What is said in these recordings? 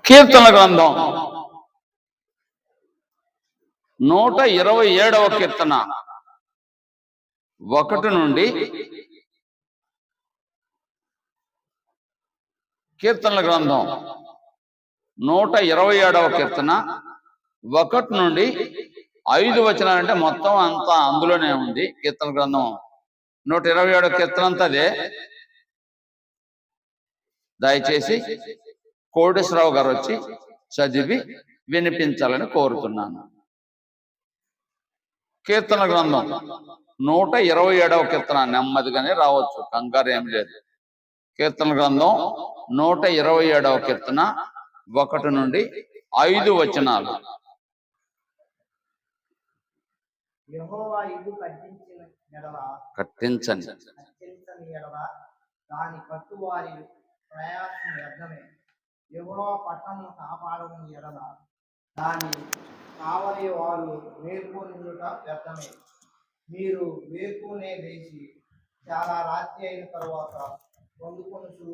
కీర్తన గ్రంథం 127వ కీర్తన 1 నుండి కీర్తనల గ్రంథం 127వ కీర్తన 1 నుండి 5 వచనాలంటే మొత్తం అంతా అందులోనే ఉంది. కీర్తన గ్రంథం 127వ కీర్తన అంతా అదే. దయచేసి కోటేశ్వరరావు గారు వచ్చి చదివి వినిపించాలని కోరుతున్నాను. కీర్తన గ్రంథం 127వ కీర్తన నెమ్మదిగానే రావచ్చు, కంగారు ఏం లేదు. కీర్తన గ్రంథం 127వ కీర్తన 1 నుండి 5 వచనాలు. యెహోవా ఇల్లు కట్టించని ఎడల దాని కట్టువారి ప్రయాసం వ్యర్థమే. యెహోవా పట్టణమును కాపాడని ఎడల దాని కావలి వారు మేల్కొనుట వ్యర్థమే. మీరు వేకునే లేచి చాలా రాత్రి అయిన తరువాత వండుకొనుచు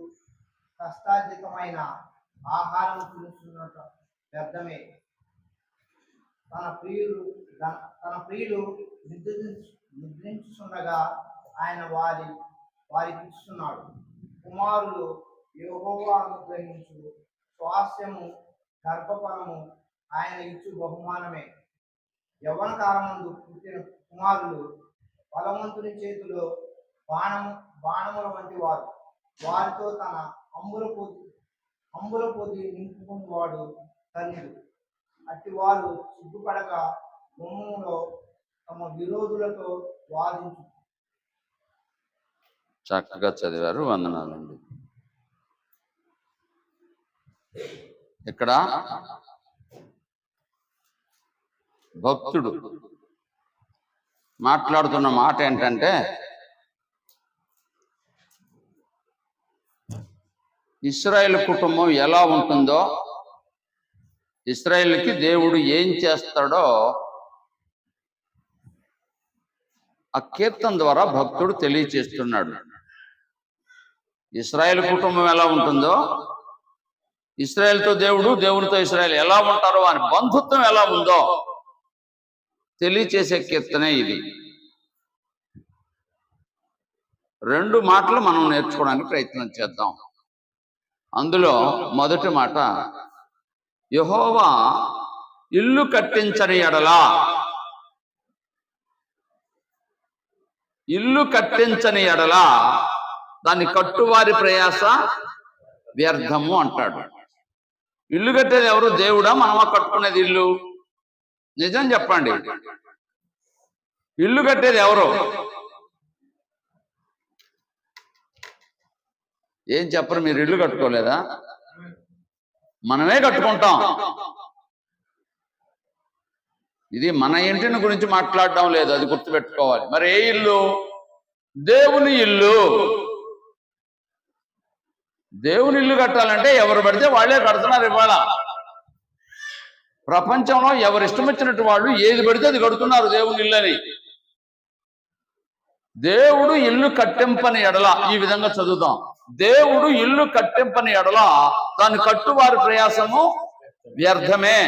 కష్టార్జితమైన ఆహారం తినుచున్నట వ్యర్థమే. తన ప్రియులు నిద్రించుచుండగా ఆయన వారికి ఇస్తున్నాడు. కుమారులు యెహోవా అనుగ్రహించు స్వాస్థ్యము గర్భఫలము ఆయన ఇచ్చు బహుమానమే. యవ్వన కాలమందు పుట్టిన కుమారులు బలవంతుని చేతిలో బాణముల వంటి వారు. వారితో తన అంబుల పొది నింపుకునేవాడు ధన్యుడు. అట్టి వారు సిగ్గుపడక గుమ్మములో తమ విరోధులతో వాదించు. చక్కగా చదివారు, వందనాలండి. ఇక్కడ భక్తుడు మాట్లాడుతున్న మాట ఏంటంటే, ఇశ్రాయేలు కుటుంబం ఎలా ఉంటుందో, ఇశ్రాయేలుకి దేవుడు ఏం చేస్తాడో ఆ కీర్తన ద్వారా భక్తుడు తెలియచేస్తున్నాడు. ఇశ్రాయేలు కుటుంబం ఎలా ఉంటుందో, ఇశ్రాయేలుతో దేవుడు, దేవునితో ఇశ్రాయేలు ఎలా ఉంటారో, అని బంధుత్వం ఎలా ఉందో తెలియచేసే కీర్తనే ఇది. 2 మాటలు మనం నేర్చుకోవడానికి ప్రయత్నం చేద్దాం. అందులో మొదటి మాట, యెహోవా ఇల్లు కట్టించని ఎడలా, ఇల్లు కట్టించని ఎడలా దాన్ని కట్టువారి ప్రయాస వ్యర్థము అంటాడు. ఇల్లు కట్టేది ఎవరు? దేవుడా, మనమా కట్టుకునేది ఇల్లు? నిజం చెప్పండి, ఇల్లు కట్టేది ఎవరు? ఏం చెప్పరు? మీరు ఇల్లు కట్టుకోలేదా? మనమే కట్టుకుంటాం. ఇది మన ఇంటిని గురించి మాట్లాడడం లేదు, అది గుర్తుపెట్టుకోవాలి. మరి ఏ ఇల్లు? దేవుని ఇల్లు. దేవుని ఇల్లు కట్టాలంటే ఎవరు పడితే వాళ్ళే కడుతున్నారు. ఇవాళ ప్రపంచంలో ఎవరు ఇష్టం వచ్చినట్టు వాళ్ళు ఏది పడితే అది కడుతున్నారు దేవుని ఇల్లు అని. దేవుడు ఇల్లు కట్టింపని ఎడల, ఈ విధంగా చదువుదాం, దేవుడు ఇల్లు కట్టింపని ఎడల దాన్ని కట్టువారి ప్రయాసము వ్యర్థమే.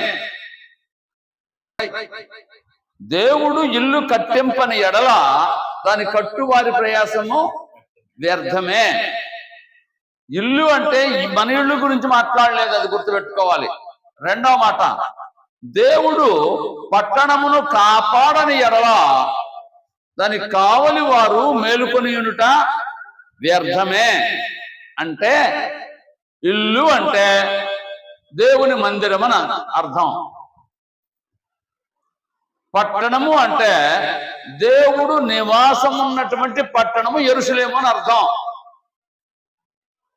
దేవుడు ఇల్లు కట్టింపని ఎడల దాని కట్టువారి ప్రయాసము వ్యర్థమే. ఇల్లు అంటే మన ఇల్లు గురించి మాట్లాడలేదు, అది గుర్తుపెట్టుకోవాలి. రెండవ మాట, దేవుడు పట్టణమును కాపాడని ఎడల దాని కావలి వారు మేలుకొనియునుట వ్యర్థమే. అంటే ఇల్లు అంటే దేవుని మందిరం అని అర్థం. పట్టణము అంటే దేవుడు నివాసం ఉన్నటువంటి పట్టణము యెరూషలేము అని అర్థం.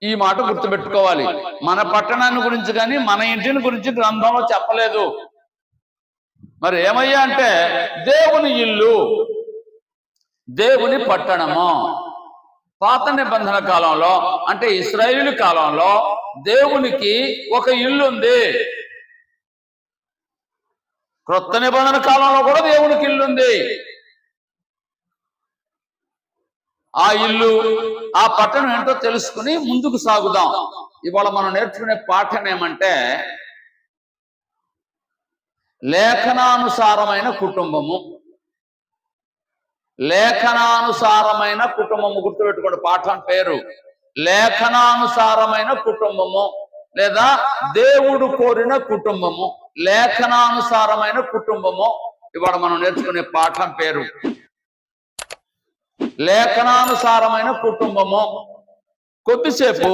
ఈ మాట గుర్తుపెట్టుకోవాలి. మన పట్టణాన్ని గురించి కానీ మన ఇంటిని గురించి గ్రంథంలో చెప్పలేదు. మరి ఏమయ్యా అంటే దేవుని ఇల్లు, దేవుని పట్టణము. పాత నిబంధన కాలంలో అంటే ఇశ్రాయేలు కాలంలో దేవునికి ఒక ఇల్లు ఉంది. క్రొత్త నిబంధన కాలంలో కూడా దేవునికి ఇల్లు ఉంది. ఆ ఇల్లు, ఆ పట్టణం ఏంటో తెలుసుకుని ముందుకు సాగుదాం. ఇవాళ మనం నేర్చుకునే పాఠం ఏమంటే లేఖనానుసారమైన కుటుంబము. లేఖనానుసారమైన కుటుంబము, గుర్తుపెట్టుకోండి పాఠం పేరు లేఖనానుసారమైన కుటుంబము, లేదా దేవుడు కోరిన కుటుంబము. లేఖనానుసారమైన కుటుంబము ఇవాళ మనం నేర్చుకునే పాఠం పేరు లేఖనానుసారమైన కుటుంబము. కొద్దిసేపు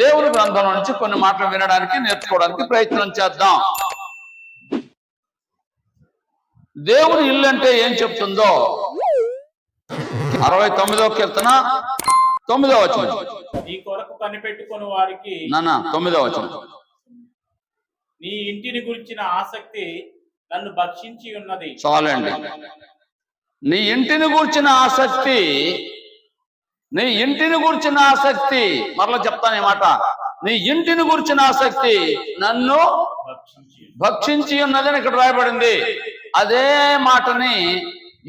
దేవుని గ్రంథంలో నుంచి కొన్ని మాటలు వినడానికి, నేర్చుకోవడానికి ప్రయత్నం చేద్దాం. దేవుని ఇల్లు అంటే ఏం చెప్తుందో 69వ కీర్తన 9వ వచనం. నీ కొరకు కనిపెట్టుకుని వారికి 9వ వచనం. నీ ఇంటిని గురించిన ఆసక్తి నన్ను భక్షించి ఉన్నది. చాలండి. నీ ఇంటిని గూర్చిన ఆసక్తి, నీ ఇంటిని గూర్చిన ఆసక్తి, మరలా చెప్తాను ఈ మాట, నీ ఇంటిని గూర్చిన ఆసక్తి నన్ను భక్షించి ఉన్నదని ఇక్కడ రాయబడింది. అదే మాటని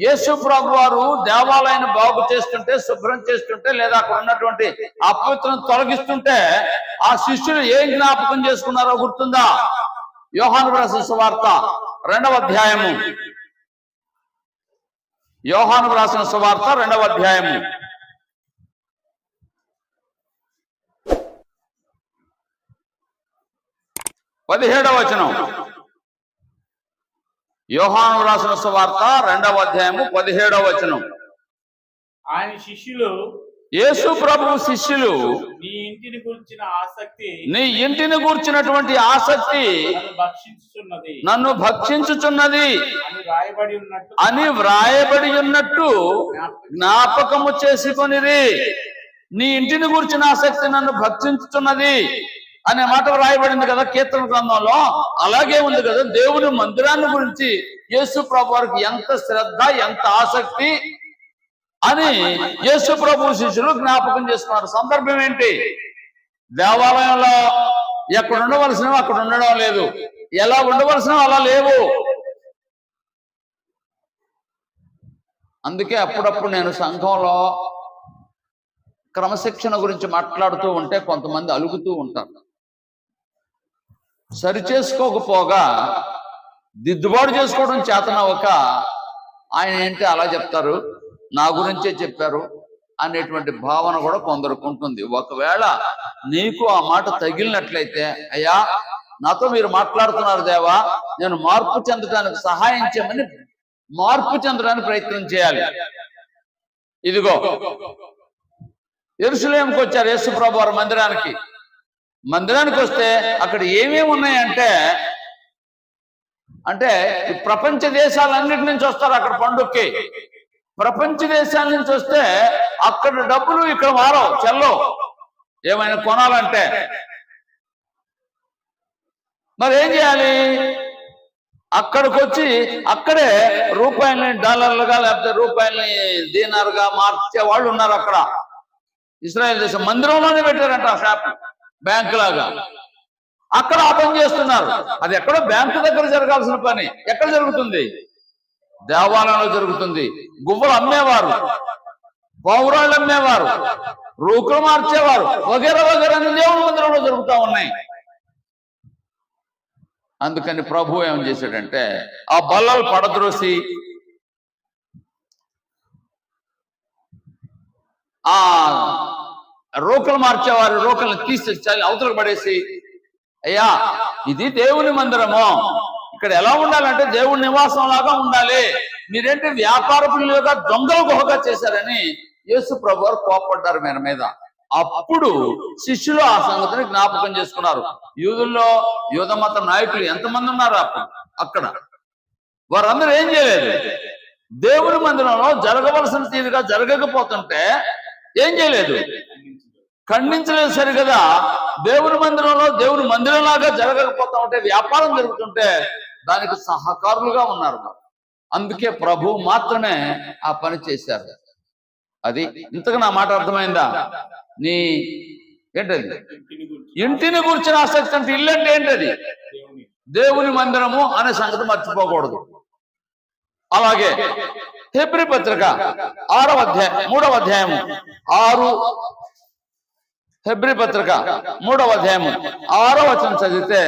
యేసు ప్రభు వారు దేవాలయాన్ని బాగు చేస్తుంటే, శుభ్రం చేస్తుంటే, లేదా అక్కడ ఉన్నటువంటి అపవిత్రను తొలగిస్తుంటే ఆ శిష్యులు ఏం జ్ఞాపకం చేసుకున్నారో గుర్తుందా? యోహాను రాసిన సువార్త 2వ అధ్యాయము. యోహాను రాసిన సువార్త 2వ అధ్యాయము 17వ వచనం. యోహాను రాసిన సువార్త 2వ అధ్యాయము 17వ వచనం. ఆయన శిష్యులు, యేసు ప్రభు శిష్యులు, నీ ఇంటిని గురించిన ఆసక్తి, నీ ఇంటిని గూర్చినటువంటి ఆసక్తి నన్ను భక్షించుచున్నది అని వ్రాయబడి ఉన్నట్టు జ్ఞాపకము చేసుకొనిరి. నీ ఇంటిని గూర్చిన ఆసక్తి నన్ను భక్షించుచున్నది అనే మాట వ్రాయబడింది కదా కీర్తన గ్రంథంలో. అలాగే ఉంది కదా దేవుని మందిరాన్ని గురించి యేసు ప్రభు వారికి ఎంత శ్రద్ధ, ఎంత ఆసక్తి అని యేసు ప్రభు శిష్యులు జ్ఞాపకం చేసుకున్నారు. సందర్భం ఏంటి? దేవాలయంలో ఎక్కడ ఉండవలసినవి అక్కడ ఉండడం లేదు, ఎలా ఉండవలసినవి అలా లేవు. అందుకే అప్పుడప్పుడు నేను సంఘంలో క్రమశిక్షణ గురించి మాట్లాడుతూ ఉంటే కొంతమంది అలుగుతూ ఉంటారు. సరిచేసుకోకపోగా, దిద్దుబాటు చేసుకోవడం చేతనవ్వక ఆయన ఏంటి అలా చెప్తారు, నా గురించే చెప్పారు అనేటువంటి భావన కూడా కొందరికి ఉంటుంది. ఒకవేళ నీకు ఆ మాట తగిలినట్లయితే, అయ్యా నాతో మీరు మాట్లాడుతున్నారు దేవా, నేను మార్పు చెందడానికి సహాయం చేయమని మార్పు చెందడానికి ప్రయత్నం చేయాలి. ఇదిగో యెరూషలేముకి వచ్చారు యేసు ప్రభు వారు మందిరానికి వస్తే అక్కడ ఏమేమి ఉన్నాయంటే, ప్రపంచ దేశాలన్నిటి నుంచి వస్తారు అక్కడ పండుగకి. ప్రపంచ దేశాల నుంచి వస్తే అక్కడ డబ్బులు ఇక్కడ మారవు, చెల్లవు. ఏమైనా కొనాలంటే మరి ఏం చేయాలి? అక్కడికి వచ్చి అక్కడే రూపాయలని డాలర్లుగా లేకపోతే రూపాయలని దీనారుగా మార్చే వాళ్ళు ఉన్నారు. అక్కడ ఇశ్రాయేల్ దేశం మందిరంలోనే పెట్టారంట ఆ షాప్, బ్యాంకు లాగా. అక్కడ ఆ పని చేస్తున్నారు. అది ఎక్కడో బ్యాంకు దగ్గర జరగాల్సిన పని ఎక్కడ జరుగుతుంది? దేవాలయంలో జరుగుతుంది. గువ్వలు అమ్మేవారు, పౌరాళ్ళు అమ్మేవారు, రూకులు మార్చేవారు, వగేరా వగేరా దేవుని మందిరంలో జరుగుతూ ఉన్నాయి. అందుకని ప్రభు ఏం చేశాడంటే ఆ బల్లలు పడద్రోసి ఆ రోకలు మార్చేవారు రోకల్ని తీసి అవతలకు పడేసి, అయ్యా ఇది దేవుని మందిరము, ఇక్కడ ఎలా ఉండాలంటే దేవుని నివాసం లాగా ఉండాలి, మీరేంటి వ్యాపారపులుగా దొంగల గుహగా చేశారని యేసు ప్రభు వారు కోపడ్డారు మన మీద. అప్పుడు శిష్యులు ఆ సంగతిని జ్ఞాపకం చేసుకున్నారు. యూద మత నాయకులు ఎంతమంది ఉన్నారు అక్కడ? వారందరూ ఏం చేయలేదు, దేవుని మందిరంలో జరగవలసిన తీరుగా జరగకపోతుంటే ఏం చేయలేదు, ఖండించలేదు. సరిగదా దేవుని మందిరంలో దేవుని మందిరంలాగా జరగకపోతా ఉంటే, వ్యాపారం జరుగుతుంటే దానికి సహకారులుగా ఉన్నారు. అందుకే ప్రభు మాత్రమే ఆ పని చేశారు. అది ఇంతగా నా మాట అర్థమైందా? నీ ఏంటది? ఇంటిని గురించిన ఆసక్తి అంటే ఇల్లు అంటే ఏంటది? దేవుని మందిరము అనే సంగతి మర్చిపోకూడదు. అలాగే హెబ్రీ పత్రిక 6వ అధ్యాయం 3వ అధ్యాయము 6 హెబ్రీ పత్రిక 3వ అధ్యాయము 6వ వచనం చదివితే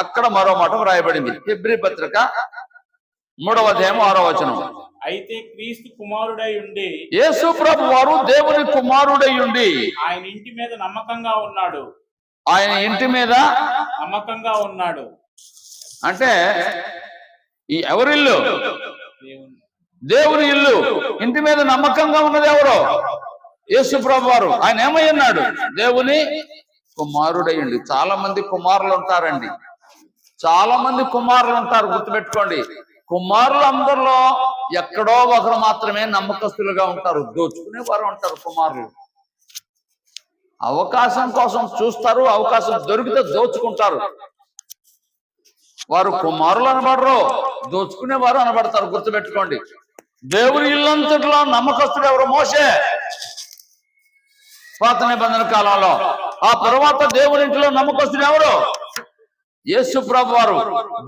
అక్కడ మరో మాట వ్రాయబడింది. హెబ్రీ పత్రిక 3వ అధ్యాయం 6వ వచనం. అయితే క్రీస్తు కుమారుడై ఉండి యేసు ప్రభు వారు దేవుని కుమారుడై ఉండి ఆయన ఇంటి మీద నమ్మకంగా ఉన్నాడు. ఆయన ఇంటి మీద నమ్మకంగా ఉన్నాడు అంటే ఈ ఎవరిల్లు? దేవుని దేవుని ఇల్లు. ఇంటి మీద నమ్మకంగా ఉన్నది ఎవరో? యేసు ప్రభు వారు. ఆయన ఏమై ఉన్నాడు? దేవుని కుమారుడయ్యండి. చాలా మంది కుమారులు ఉంటారండి, చాలా మంది కుమారులు ఉంటారు. గుర్తుపెట్టుకోండి, కుమారులందరిలో ఎక్కడో ఒకరు మాత్రమే నమ్మకస్తులుగా ఉంటారు, దోచుకునే వారు ఉంటారు. కుమారులు అవకాశం కోసం చూస్తారు, అవకాశం దొరికితే దోచుకుంటారు. వారు కుమారులు అనబడరు, దోచుకునేవారు అనబడతారు. గుర్తుపెట్టుకోండి, దేవుని ఇల్లంతటిలో నమ్మకస్తుడు ఎవరు? మోషే, పాత నిబంధన కాలంలో. ఆ తర్వాత దేవుని ఇంటిలో నమ్మకస్తుడు ఎవరు? యేసు ప్రభు వారు.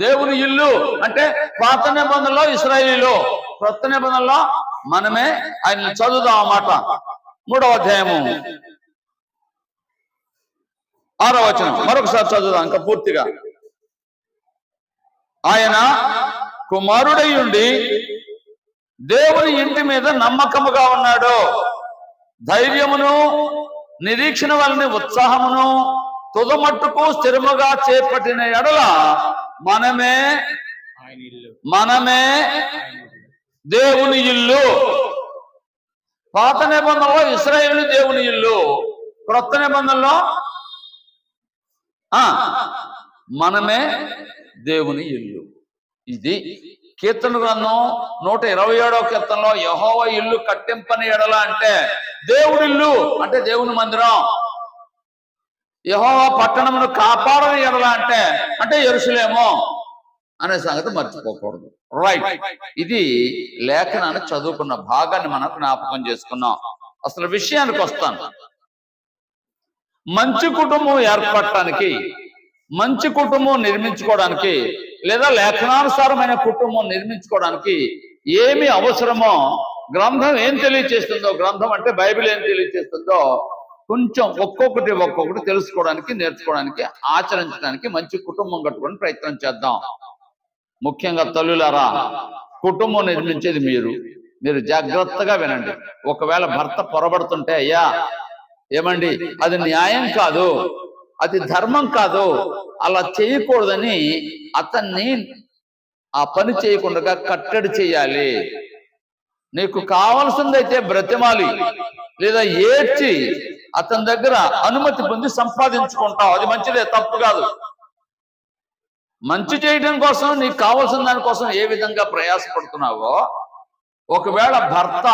దేవుని ఇల్లు అంటే పాత నిబంధనలో ఇశ్రాయేలీయులు, కొత్త నిబంధనలో మనమే. ఆయన చదువుదాం ఆ మాట. 3వ అధ్యాయము 6వ వచనం మరొకసారి చదువుదాం ఇంకా పూర్తిగా. ఆయన కుమారుడై ఉండి దేవుని ఇంటి మీద నమ్మకముగా ఉన్నాడు. ధైర్యమును నిరీక్షణ వలని ఉత్సాహమును తుదమట్టుకు స్థిరముగా చేపట్టిన ఎడల మనమే ఆయన ఇల్లు దేవుని ఇల్లు. పాత నిబంధనలో ఇశ్రాయేలు దేవుని ఇల్లు, క్రొత్త నిబంధనలో మనమే దేవుని ఇల్లు. ఇది కీర్తన గ్రంథం 127వ కీర్తనలో యెహోవా ఇల్లు కట్టింపని ఎడల అంటే దేవుడి ఇల్లు అంటే దేవుని మందిరం. యెహోవా పట్టణమును కాపాడని ఎడల అంటే యెరూషలేము అనే సంగతి మర్చిపోకూడదు. రైట్, ఇది లేఖనాన్ని చదువుకున్న భాగాన్ని మనం జ్ఞాపకం చేసుకున్నాం. అసలు విషయానికి వస్తాను. మంచి కుటుంబం ఏర్పడటానికి, మంచి కుటుంబం నిర్మించుకోవడానికి, లేదా లేఖనానుసారమైన కుటుంబం నిర్మించుకోవడానికి ఏమి అవసరమో గ్రంథం ఏం తెలియచేస్తుందో, గ్రంథం అంటే బైబిల్ ఏం తెలియచేస్తుందో కొంచెం ఒక్కొక్కటి తెలుసుకోవడానికి, నేర్చుకోవడానికి, ఆచరించడానికి, మంచి కుటుంబం కట్టుకోవడానికి ప్రయత్నం చేద్దాం. ముఖ్యంగా తల్లులారా, కుటుంబం నిర్మించేది మీరు జాగ్రత్తగా వినండి. ఒకవేళ భర్త పొరబడుతుంటే, అయ్యా ఏమండి అది న్యాయం కాదు, అది ధర్మం కాదు, అలా చేయకూడదని అతన్ని ఆ పని చేయకుండా కట్టడి చేయాలి. నీకు కావాల్సిందైతే బ్రతిమాలి లేదా ఏడ్చి అతని దగ్గర అనుమతి పొంది సంపాదించుకుంటావు, అది మంచిదే, తప్పు కాదు. మంచి చేయడం కోసం, నీకు కావాల్సిన దానికోసం ఏ విధంగా ప్రయాసపడుతున్నావో, ఒకవేళ భర్త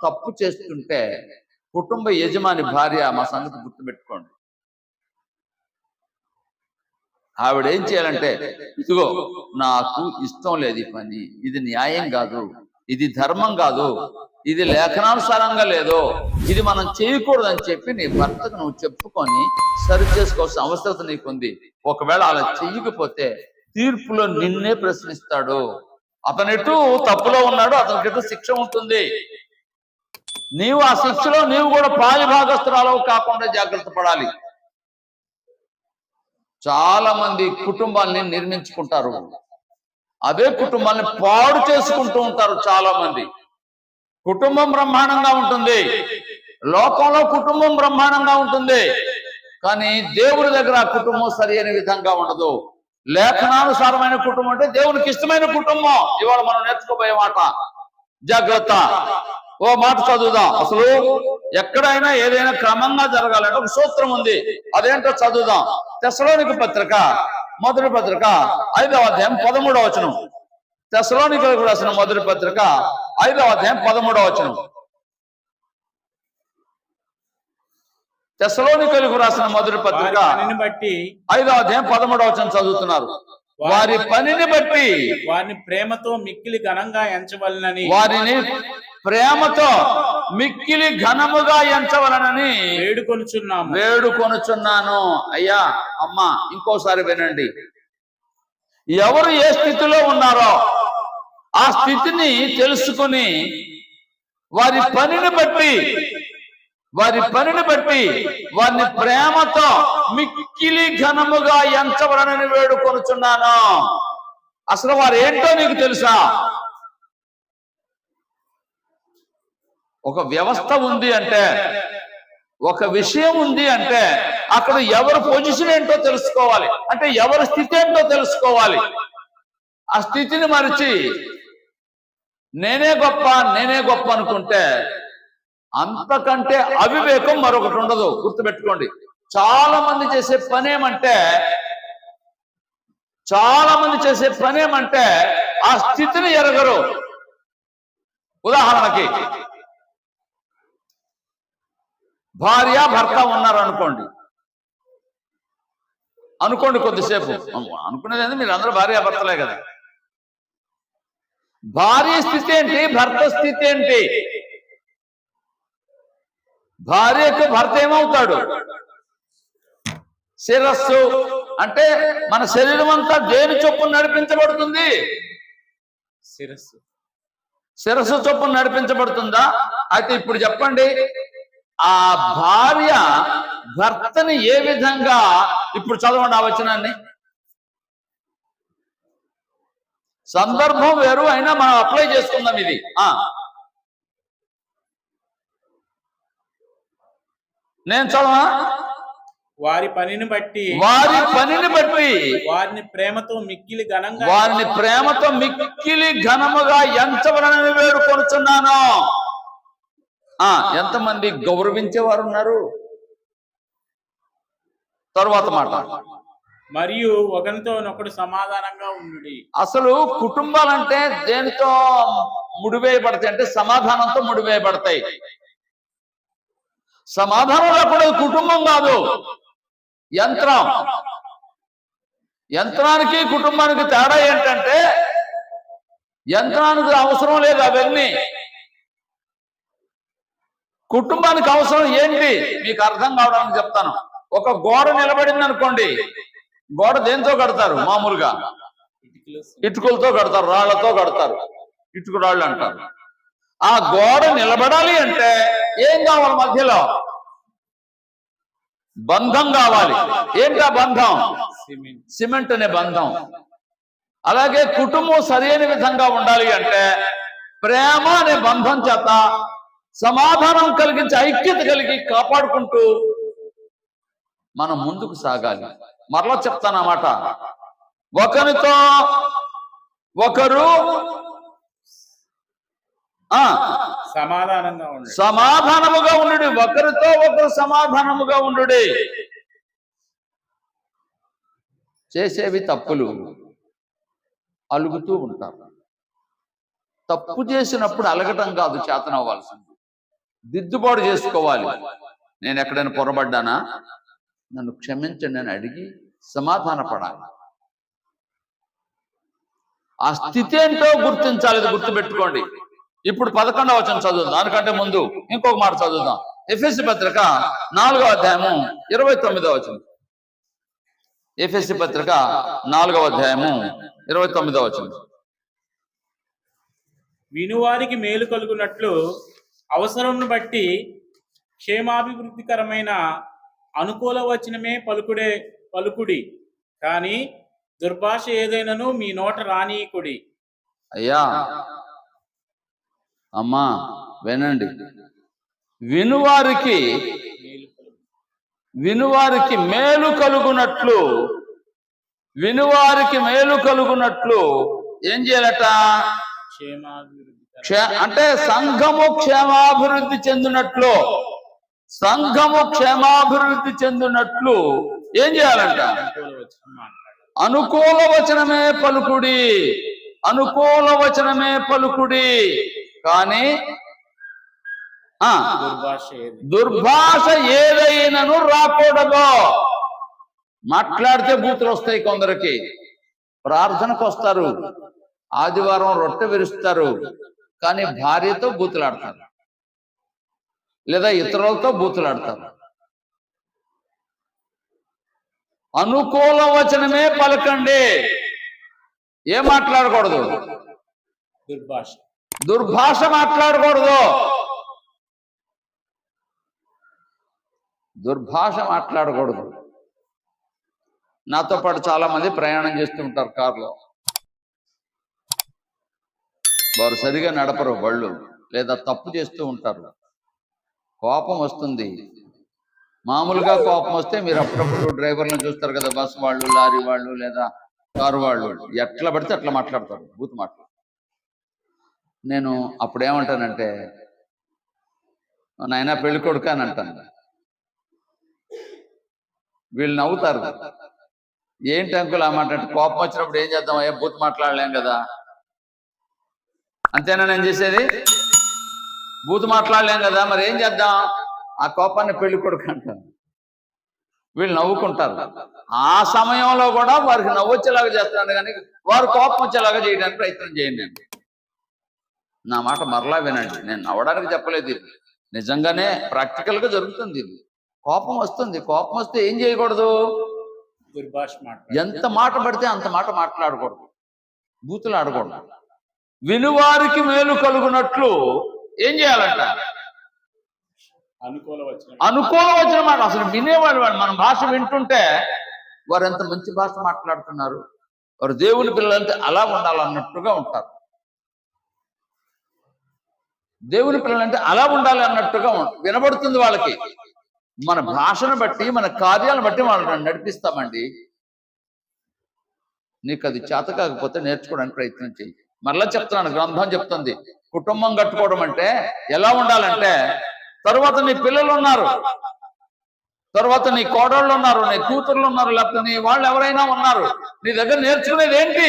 తప్పు చేస్తుంటే కుటుంబ యజమాని భార్య మా సంగతి గుర్తుపెట్టుకోండి. ఆవిడ ఏం చేయాలంటే, ఇదిగో నాకు ఇష్టం లేదు ఈ పని, ఇది న్యాయం కాదు, ఇది ధర్మం కాదు, ఇది లేఖనానుసారంగా లేదు, ఇది మనం చేయకూడదని చెప్పి నీ భర్తకు నువ్వు చెప్పుకొని సరి చేసుకోవాల్సిన అవసరం నీకుంది. ఒకవేళ అలా చెయ్యకపోతే తీర్పులో నిన్నే ప్రశ్నిస్తాడు. అతనిటు తప్పులో ఉన్నాడు, అతనికిటు శిక్ష ఉంటుంది. నీవు ఆ శిక్షలో నీవు కూడా పాలి భాగస్తురాలవు కాకుండా జాగ్రత్త పడాలి. చాలా మంది కుటుంబాన్ని నిర్మించుకుంటారు, అదే కుటుంబాన్ని పాడు చేసుకుంటూ ఉంటారు. చాలా మంది కుటుంబం బ్రహ్మాండంగా ఉంటుంది, లోకంలో కుటుంబం బ్రహ్మాండంగా ఉంటుంది, కానీ దేవుడి దగ్గర ఆ కుటుంబం సరి అయిన విధంగా ఉండదు. లేఖనానుసారమైన కుటుంబం అంటే దేవునికి ఇష్టమైన కుటుంబం. ఇవాళ మనం నేర్చుకోబోయే మాట. జాగ్రత్త. ఓ మాట చదువుదాం. అసలు ఎక్కడైనా ఏదైనా క్రమంగా జరగాలంటే ఒక సూత్రం ఉంది, అదేంటో చదువుదాం. తెస్సలోనిక పత్రిక, మొదటి పత్రిక 5వ అధ్యాయం 13వ వచనం. తెస్సలోనికలకు రాసిన మొదటి పత్రిక 5వ అధ్యాయం 13వ వచనం. తెస్సలోనికలకు రాసిన మొదటి పత్రిక 5వ అధ్యాయం 13వ వచనం చదువుతున్నారు. వారి పనిని బట్టి వారిని ప్రేమతో మిక్కిలి ఘనంగా ఎంచవలనని, వారిని ప్రేమతో మిక్కిలి ఘనముగా ఎంచవలనని వేడుకొనుచున్నాను. అయ్యా అమ్మా, ఇంకోసారి వినండి. ఎవరు ఏ స్థితిలో ఉన్నారో, ఆ స్థితిని తెలుసుకొని వారి పనిని బట్టి వారిని ప్రేమతో మిక్కిలి ఘనముగా ఎంచవలనని వేడుకొనుచున్నాను. అసలు వారు ఏంటో నీకు తెలుసా? ఒక వ్యవస్థ ఉంది అంటే, ఒక విషయం ఉంది అంటే అక్కడ ఎవరి పొజిషన్ ఏంటో తెలుసుకోవాలి, అంటే ఎవరి స్థితి ఏంటో తెలుసుకోవాలి. ఆ స్థితిని మరిచి నేనే గొప్ప అనుకుంటే అంతకంటే అవివేకం మరొకటి ఉండదు. గుర్తుపెట్టుకోండి. చాలా మంది చేసే పనేమంటే ఆ స్థితిని ఎరగరు. ఉదాహరణకి భార్య భర్త ఉన్నారు అనుకోండి కొద్దిసేపు అనుకునేది మీరు అందరూ భార్య భర్తలే కదా. భార్య స్థితి ఏంటి, భర్త స్థితి ఏంటి? భార్యకు భర్త ఏమవుతాడు? శిరస్సు. అంటే మన శరీరం అంతా దేని చొప్పున నడిపించబడుతుంది? శిరస్సు చొప్పున నడిపించబడుతుందా? అయితే ఇప్పుడు చెప్పండి, ఆ భార్య భర్తని ఏ విధంగా, ఇప్పుడు చదవండి ఆ వచనాన్ని. సందర్భం వేరు అయినా మనం అప్లై చేసుకుందాం ఇది. నేను చదవా? వారి పనిని బట్టి వారిని ప్రేమతో మిక్కిలి ఘనముగా ఎంచవలనని వేడుకొనుచున్నాను. ఎంతమంది గౌరవించేవారు ఉన్నారు? తరువాత మాట, మరియు ఒకరితోనొకడు సమాధానంగా ఉండుడి. అసలు కుటుంబాలంటే దేనితో ముడివేయబడతాయి అంటే సమాధానంతో ముడివేయబడతాయి. సమాధానం లేకుండా కుటుంబం కాదు, యంత్రానికి కుటుంబానికి తేడా ఏంటంటే యంత్రానికి అవసరం లేదు అవన్నీ. కుటుంబానికి అవసరం ఏంటి మీకు అర్థం కావడానికి చెప్తాను. ఒక గోడ నిలబడింది అనుకోండి, గోడ దేంతో కడతారు? మామూలుగా ఇటుకలతో కడతారు, రాళ్లతో కడతారు, ఇటుక రాళ్ళు అంటారు. ఆ గోడ నిలబడాలి అంటే ఏం కావాలి? మధ్యలో బంధం కావాలి. ఏంటి ఆ బంధం? సిమెంట్ అనే బంధం. అలాగే కుటుంబం సరైన విధంగా ఉండాలి అంటే ప్రేమ అనే బంధం చేత సమాధానం కలిగించి ఐక్యత కలిగి కాపాడుకుంటూ మనం ముందుకు సాగాలి. మరలా చెప్తానమాట, ఒకరితో ఒకరు సమాధానముగా ఉండు, ఒకరితో ఒకరు సమాధానముగా ఉండు. చేసేవి తప్పులు అలుగుతూ ఉంటారు. తప్పు చేసినప్పుడు అలగటం కాదు చేతనవ్వాల్సింది, దిద్దుబాటు చేసుకోవాలి. నేను ఎక్కడైనా పొరబడ్డానా, నన్ను క్షమించండి అని అడిగి సమాధాన పడాలి. ఆ స్థితి ఏంటో గుర్తించాలి, గుర్తుపెట్టుకోండి. ఇప్పుడు 11వ వచనం చదువుదాం. దానికంటే ముందు ఇంకొక మాట చదువుదాం. ఎఫెసీ పత్రిక 4వ అధ్యాయము 29వ వచనం. ఎఫెసీ పత్రిక 4వ అధ్యాయము 29వ వచనం. వినువారికి మేలు కలుగునట్లు అవసరంను బట్టి క్షేమాభివృద్ధికరమైన అనుకూల వచనమే పలుకుడి, కానీ దుర్భాష ఏదైనాను మీ నోట రానీయకుడి. అయ్యా అమ్మా వినండి, వినువారికి మేలు కలుగునట్లు ఏం చేయాలట? అంటే సంఘము క్షేమాభివృద్ధి చెందినట్లు ఏం చేయాలంట? అనుకూల వచనమే పలుకుడి, కానీ దుర్భాష ఏదైనాను రాకూడదు. మాట్లాడితే బూతులు వస్తాయి. కొందరికి ప్రార్థనకు వస్తారు, ఆదివారం రొట్టె విరుస్తారు, కానీ భార్యతో బూతులాడతారు, లేదా ఇతరులతో బూతులాడతారు. అనుకూల వచనమే పలకండి. ఏం మాట్లాడకూడదు? దుర్భాష. దుర్భాష మాట్లాడకూడదు. దుర్భాష మాట్లాడకూడదు. నాతో పాటు చాలా మంది ప్రయాణం చేస్తూ ఉంటారు కారులో. వారు సరిగా నడపరు బళ్ళు, లేదా తప్పు చేస్తూ ఉంటారు. కోపం వస్తుంది. మామూలుగా కోపం వస్తే మీరు అప్పుడప్పుడు డ్రైవర్లను చూస్తారు కదా, బస్సు వాళ్ళు, లారీ వాళ్ళు, లేదా కారు వాళ్ళు, ఎట్లా పడితే అట్లా మాట్లాడతారు, బూతు మాటలు. నేను అప్పుడు ఏమంటానంటే, నాయనా పెళ్లి కొడుకు అని అంటాను. వీళ్ళు నవ్వుతారు. ఏంటి అంకుల్ ఆ మాట అంటే, కోపం వచ్చినప్పుడు ఏం చేద్దాం, ఏ బూత్ మాట్లాడలేం కదా. అంతేనా నేను చేసేది? బూత్ మాట్లాడలేం కదా, మరి ఏం చేద్దాం, ఆ కోపాన్ని పెళ్లి కొడుకు అంటాను. వీళ్ళు నవ్వుకుంటారు. ఆ సమయంలో కూడా వారికి నవ్వొచ్చేలాగా చేస్తున్నాను, కానీ వారు కోపం వచ్చేలాగా చేయడానికి ప్రయత్నం చేయండి. నా మాట మరలా వినండి. నేను నవ్వడానికి చెప్పలేదు, ఇది నిజంగానే ప్రాక్టికల్ గా జరుగుతుంది. ఇది కోపం వస్తుంది. కోపం వస్తే ఏం చేయకూడదు? దుర్భాష. ఎంత మాట పడితే అంత మాట మాట్లాడకూడదు, బూతులు ఆడకూడదు. వినువారికి మేలు కలుగునట్లు ఏం చేయాలంట? అనుకూల వచ్చిన మాట. అసలు వినేవాడు, మన భాష వింటుంటే వారు ఎంత మంచి భాష మాట్లాడుతున్నారు, వారు దేవుని పిల్లలంటే అలా ఉండాలన్నట్టుగా ఉంటారు. దేవుని పిల్లలంటే అలా ఉండాలి అన్నట్టుగా వినబడుతుంది వాళ్ళకి. మన భాషను బట్టి, మన కార్యాలను బట్టి వాళ్ళని నడిపిస్తామండి. నీకు అది చేత కాకపోతే నేర్చుకోవడానికి ప్రయత్నం చేయి. మరలా చెప్తున్నాను, గ్రంథం చెప్తుంది కుటుంబం కట్టుకోవడం అంటే ఎలా ఉండాలంటే, తర్వాత నీ పిల్లలు ఉన్నారు, తర్వాత నీ కోడళ్ళు ఉన్నారు, నీ కూతుర్లు ఉన్నారు, లేకపోతే నీ వాళ్ళు ఎవరైనా ఉన్నారు, నీ దగ్గర నేర్చుకునేది ఏంటి?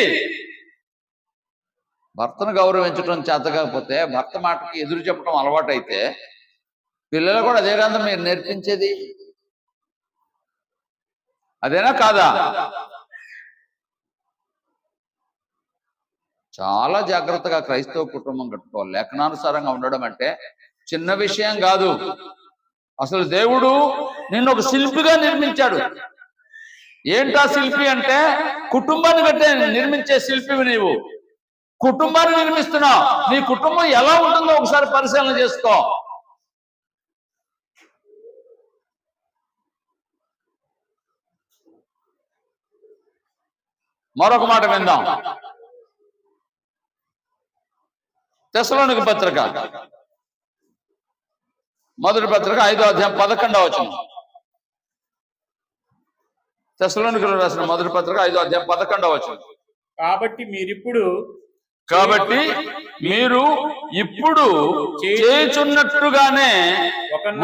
భర్తను గౌరవించడం చేత కాకపోతే, భర్త మాటకి ఎదురు చెప్పడం అలవాటు అయితే, పిల్లలు కూడా అదే కదా మీరు నేర్పించేది. అదేనా కాదా? చాలా జాగ్రత్తగా క్రైస్తవ కుటుంబం కట్టుకోవాలి. లేఖనానుసారంగా ఉండడం అంటే చిన్న విషయం కాదు. అసలు దేవుడు నిన్ను ఒక శిల్పిగా నిర్మించాడు. ఏంటా శిల్పి అంటే, కుటుంబాన్ని కట్టే నిర్మించే శిల్పివి నీవు. కుటుంబాన్ని నిర్మిస్తున్నావు. నీ కుటుంబం ఎలా ఉంటుందో ఒకసారి పరిశీలన చేసుకో. మరొక మాట విందాం. తెస్సలోనిక పత్రిక మొదటి పత్రిక 5వ అధ్యాయం 11వ వచనం. తెస్సలోనికలో రాసిన మొదటి పత్రిక 5వ అధ్యాయం 11వ వచనం. కాబట్టి మీరు ఇప్పుడు చేయుచున్నట్టుగానే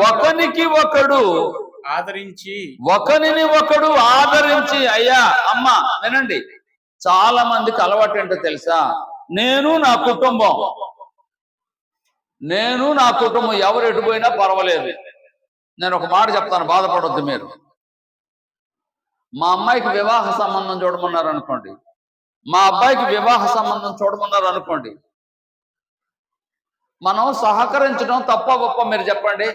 ఒకనికి ఒకడు ఆదరించి. అయ్యా అమ్మ వినండి, చాలా మందికి అలవాటు ఏంటో తెలుసా? నేను నా కుటుంబం ఎవరు ఎటుపోయినా పర్వాలేదు. నేను ఒక మాట చెప్తాను, బాధపడొద్దు మీరు. మా అమ్మాయికి వివాహ సంబంధం చూడమన్నారు అనుకోండి, మా అబ్బాయికి వివాహ సంబంధం చూడమన్నారు అనుకోండి, మనం సహకరించడం తప్ప గొప్ప మీరు చెప్పండి?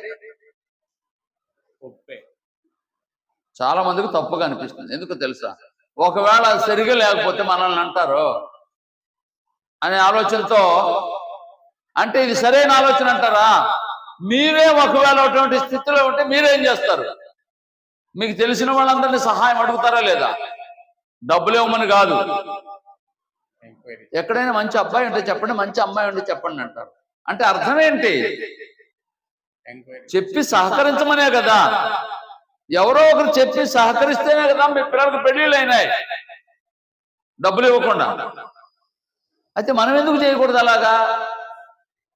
చాలా మందికి తప్పుగా అనిపిస్తుంది. ఎందుకు తెలుసా? ఒకవేళ అది సరిగా లేకపోతే మనల్ని అంటారు అనే ఆలోచనతో, అంటే ఇది సరైన ఆలోచన అంటారా? మీరే ఒకవేళ అటువంటి స్థితిలో ఉంటే మీరేం చేస్తారు? మీకు తెలిసిన వాళ్ళందరినీ సహాయం అడుగుతారా లేదా? డబ్బులు ఇవ్వమని కాదు. ఎక్కడైనా మంచి అబ్బాయి ఉంటే చెప్పండి, మంచి అమ్మాయి ఉంటే చెప్పండి అంటారు. అంటే అర్థం ఏంటి? చెప్పి సహకరించమనే కదా. ఎవరో ఒకరు చెప్పి సహకరిస్తేనే కదా మీ పిల్లలకు పెళ్లిళ్ళు అయినాయి, డబ్బులు ఇవ్వకుండా. అయితే మనం ఎందుకు చేయకూడదు అలాగా?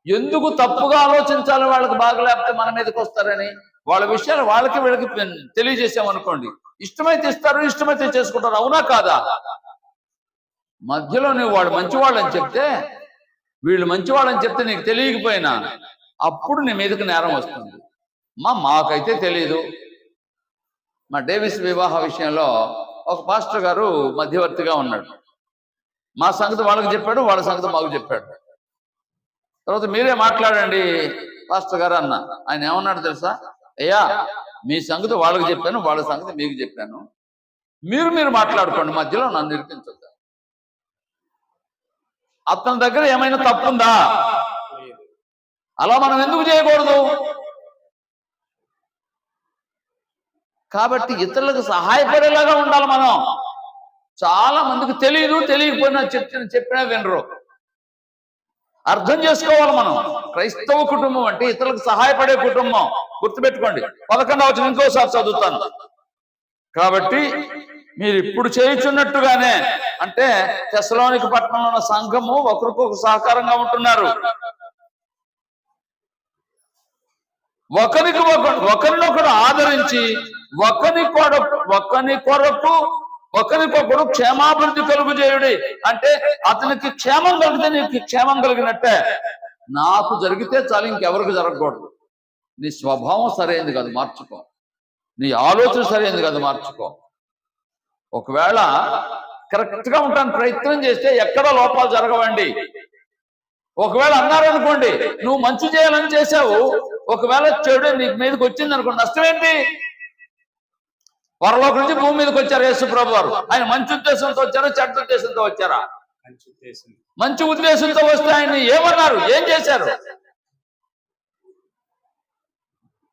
ఎందుకు తప్పుగా ఆలోచించాలి? వాళ్ళకి బాగా లేకపోతే మన మీదకి వస్తారని వాళ్ళ విషయాలు వాళ్ళకి వీళ్ళకి తెలియజేసామనుకోండి, ఇష్టమైతే ఇస్తారు, ఇష్టమైతే చేసుకుంటారు. అవునా కాదా? మధ్యలో నువ్వు వాడు మంచివాళ్ళని చెప్తే, వీళ్ళు మంచివాళ్ళని చెప్తే నీకు తెలియకపోయినా అప్పుడు నీ మీదకి నేరం వస్తుంది. మాకైతే తెలియదు. మా డేవిస్ వివాహ విషయంలో ఒక పాస్టర్ గారు మధ్యవర్తిగా ఉన్నాడు. మా సంగతి వాళ్ళకి చెప్పాడు, వాళ్ళ సంగతి మాకు చెప్పాడు. తర్వాత మీరే మాట్లాడండి పాస్టర్ గారు అన్న. ఆయన ఏమన్నాడు తెలుసా? అయ్యా, మీ సంగతి వాళ్ళకి చెప్పాను, వాళ్ళ సంగతి మీకు చెప్పాను, మీరు మాట్లాడుకోండి, మధ్యలో నన్ను ఇరికించొద్దు. అతని దగ్గర ఏమైనా తప్పుందా? అలా మనం ఎందుకు చేయకూడదు? కాబట్టి ఇతరులకు సహాయపడేలాగా ఉండాలి మనం. చాలా మందికి తెలియదు, తెలియకపోయినా చెప్పినా వినరు. అర్థం చేసుకోవాలి మనం. క్రైస్తవ కుటుంబం అంటే ఇతరులకు సహాయపడే కుటుంబం. గుర్తుపెట్టుకోండి. 11వ వచనం ఇంకోసారి చదువుతాను. కాబట్టి మీరు ఇప్పుడు చేయుచున్నట్టుగానే, అంటే తెస్సలోనిక పట్టణంలో ఉన్న సంఘము ఒకరికొకరు సహకారంగా ఉంటున్నారు. ఒకరినొకరు ఆదరించి ఒకరికొకరు క్షేమాభివృద్ధి కలుగు చేయుడి. అంటే అతనికి క్షేమం కలిగితే నీకు క్షేమం కలిగినట్టే. నాకు జరిగితే చాలు, ఇంకెవరికి జరగకూడదు. నీ స్వభావం సరైనది కాదు, మార్చుకో. నీ ఆలోచన సరైనది కాదు, మార్చుకో. ఒకవేళ కరెక్ట్ గా ఉంటాను ప్రయత్నం చేస్తే ఎక్కడ లోపాలు జరగవండి. ఒకవేళ అన్నారనుకోండి, నువ్వు మంచి చేయాలని చేశావు, ఒకవేళ చెడు నీకు మీదకి వచ్చింది అనుకోండి, నష్టం ఏంటి? పరలోకం నుంచి భూమి మీదకి వచ్చారు యేసు ప్రభు వారు. ఆయన మంచి ఉద్దేశంతో వచ్చారా, చెడ్డ ఉద్దేశంతో వచ్చారా? మంచి ఉద్దేశంతో వస్తే ఆయన ఏమన్నారు, ఏం చేశారు?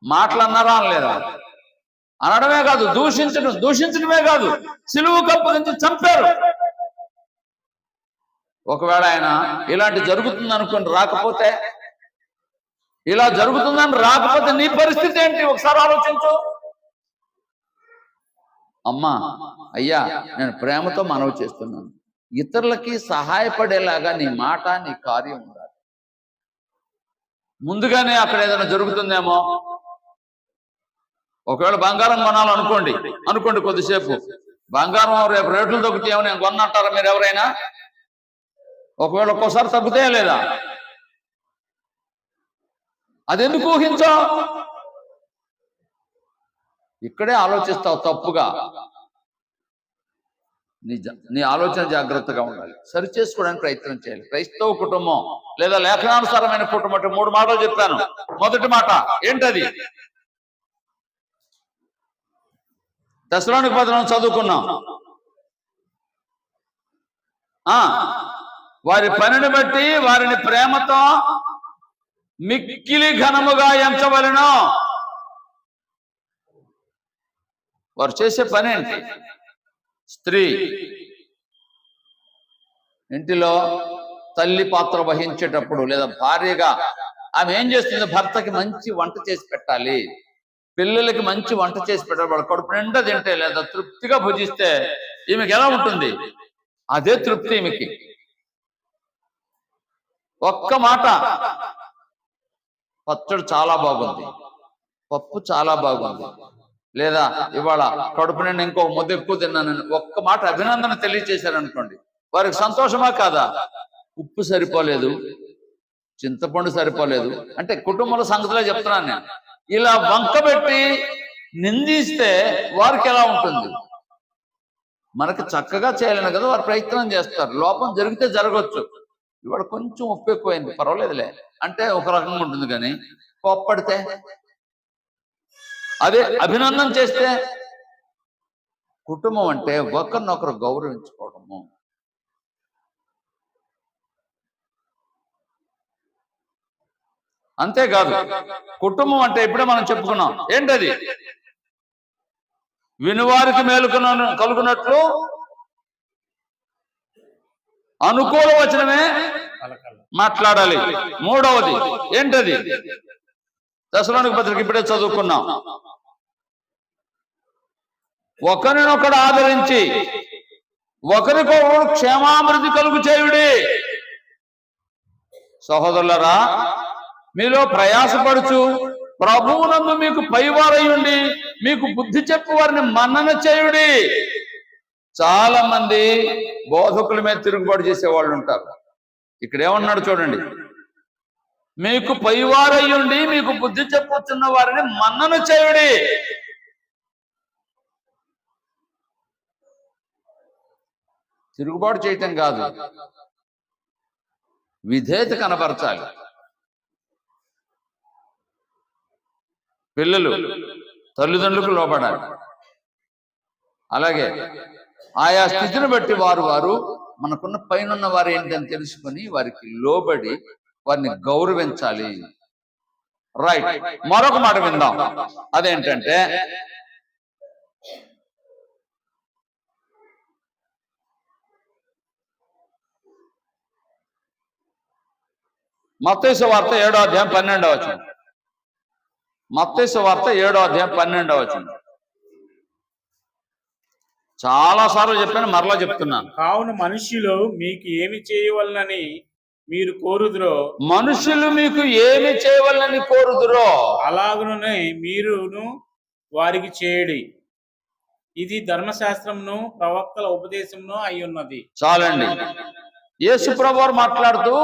మాటలు అన్నారా, అనలేదా? అనడమే కాదు, దూషించడమే కాదు, సిలువ కప్పగించి చంపారు. ఒకవేళ ఆయన ఇలాంటి జరుగుతుంది అనుకోండి, రాకపోతే, ఇలా జరుగుతుందని రాకపోతే నీ పరిస్థితి ఏంటి? ఒకసారి ఆలోచించు. అమ్మా, అయ్యా, నేను ప్రేమతో మనవి చేస్తున్నాను, ఇతరులకి సహాయపడేలాగా నీ మాట, నీ కార్యం ఉండాలి. ముందుగానే అక్కడ ఏదైనా జరుగుతుందేమో. ఒకవేళ బంగారం కొనాలనుకోండి కొద్దిసేపు బంగారం రేపు రేట్లు తగ్గుతాయేమో నేను కొన్నంటారా మీరు ఎవరైనా? ఒకవేళ ఒక్కోసారి తగ్గుతాయా లేదా? అదెందుకు ఊహించావు? ఇక్కడే ఆలోచిస్తావు తప్పుగా. నీ ఆలోచన జాగ్రత్తగా ఉండాలి, సరి చేసుకోవడానికి ప్రయత్నం చేయాలి. క్రైస్తవ కుటుంబం లేదా లేఖనానుసారమైన కుటుంబం అంటే 3 మాటలు చెప్పాను. మొదటి మాట ఏంటది? తెస్సలోనిక పత్రిక చదువుకున్నాం. వారి పనిని బట్టి వారిని ప్రేమతో మిక్కిలి ఘనముగా ఎంచవలెను. వారు చేసే పని ఏంటి? స్త్రీ ఇంటిలో తల్లి పాత్ర వహించేటప్పుడు లేదా భార్యగా ఆమె ఏం చేస్తుంది? భర్తకి మంచి వంట చేసి పెట్టాలి, పిల్లలకి మంచి వంట చేసి పెట్టాలి. వాడు కడుపు నిండా తింటే లేదా తృప్తిగా భుజిస్తే ఈమెకి ఎలా ఉంటుంది? అదే తృప్తి ఈమెకి. ఒక్క మాట, పచ్చడి చాలా బాగుంది, పప్పు చాలా బాగుంది, లేదా ఇవాళ కడుపు నిండా ఇంకో ముద్ద ఎక్కువ తిన్నానని ఒక్క మాట అభినందన తెలియచేశారనుకోండి, వారికి సంతోషమా కాదా? ఉప్పు సరిపోలేదు, చింతపండు సరిపోలేదు అంటే కుటుంబంలో సంగతిలో చెప్తున్నాను నేను. ఇలా వంకబెట్టి నిందిస్తే వారికి ఎలా ఉంటుంది? మనకి చక్కగా చేయాలని కదా వారు ప్రయత్నం చేస్తారు. లోపం జరిగితే జరగవచ్చు. ఇవాళ కొంచెం ఉప్పు ఎక్కువైంది, పర్వాలేదులే అంటే ఒక రకంగా ఉంటుంది. కానీ కోప్పడితే, అదే అభినందన చేస్తే, కుటుంబం అంటే ఒకరినొకరు గౌరవించుకోవడము. అంతేకాదు, కుటుంబం అంటే ఇప్పుడే మనం చెప్పుకున్నాం ఏంటది? వినువారికి మేలు కలుగునట్లు అనుకూల వచనమే మాట్లాడాలి. మూడవది ఏంటది? తెస్సలోనిక పత్రిక ఇప్పుడే చదువుకున్నాం. ఒకరినొకడు ఆదరించి ఒకరికొకరు క్షేమాభివృద్ధి కలుగు చేయుడి. సహోదరులరా, మీలో ప్రయాసపడుచు ప్రభువునందు మీకు పైవారయ్యుండి మీకు బుద్ధి చెప్పు వారిని మన్నన చేయుడి. చాలా మంది బోధకుల మీద తిరుగుబాటు చేసేవాళ్ళు ఉంటారు. ఇక్కడ ఏమన్నాడు చూడండి, మీకు పైవారయ్యుండి మీకు బుద్ధి చెప్పుచున్న వారిని మన్నన చేయుడి. తిరుగుబాటు చేయటం కాదు, విధేయత కనబరచాలి. పిల్లలు తల్లిదండ్రులకు లోబడాలి. అలాగే ఆయా స్థితిని బట్టి వారు మనకున్న పైన వారు ఏంటని తెలుసుకొని వారికి లోబడి వారిని గౌరవించాలి. రైట్, మరొక మాట విందాం. అదేంటంటే మత్తయి సువార్త 7వ అధ్యాయం 12వ వచనం. మత్తయి సువార్త 7వ అధ్యాయం 12వ వచనం. చాలా సార్లు చెప్పాను, మరలా చెప్తున్నాను. కావున మనుష్యులు మీకు ఏమి చేయవలనని మీరు కోరుదురో, మనుషులు మీకు ఏమి చేయవలనని కోరుదురో అలాగుననే మీరును వారికి చేయడి. ఇది ధర్మశాస్త్రమును ప్రవక్తల ఉపదేశమును అయి ఉన్నది. చాలండి. యేసు ప్రభువారు మాట్లాడుతూ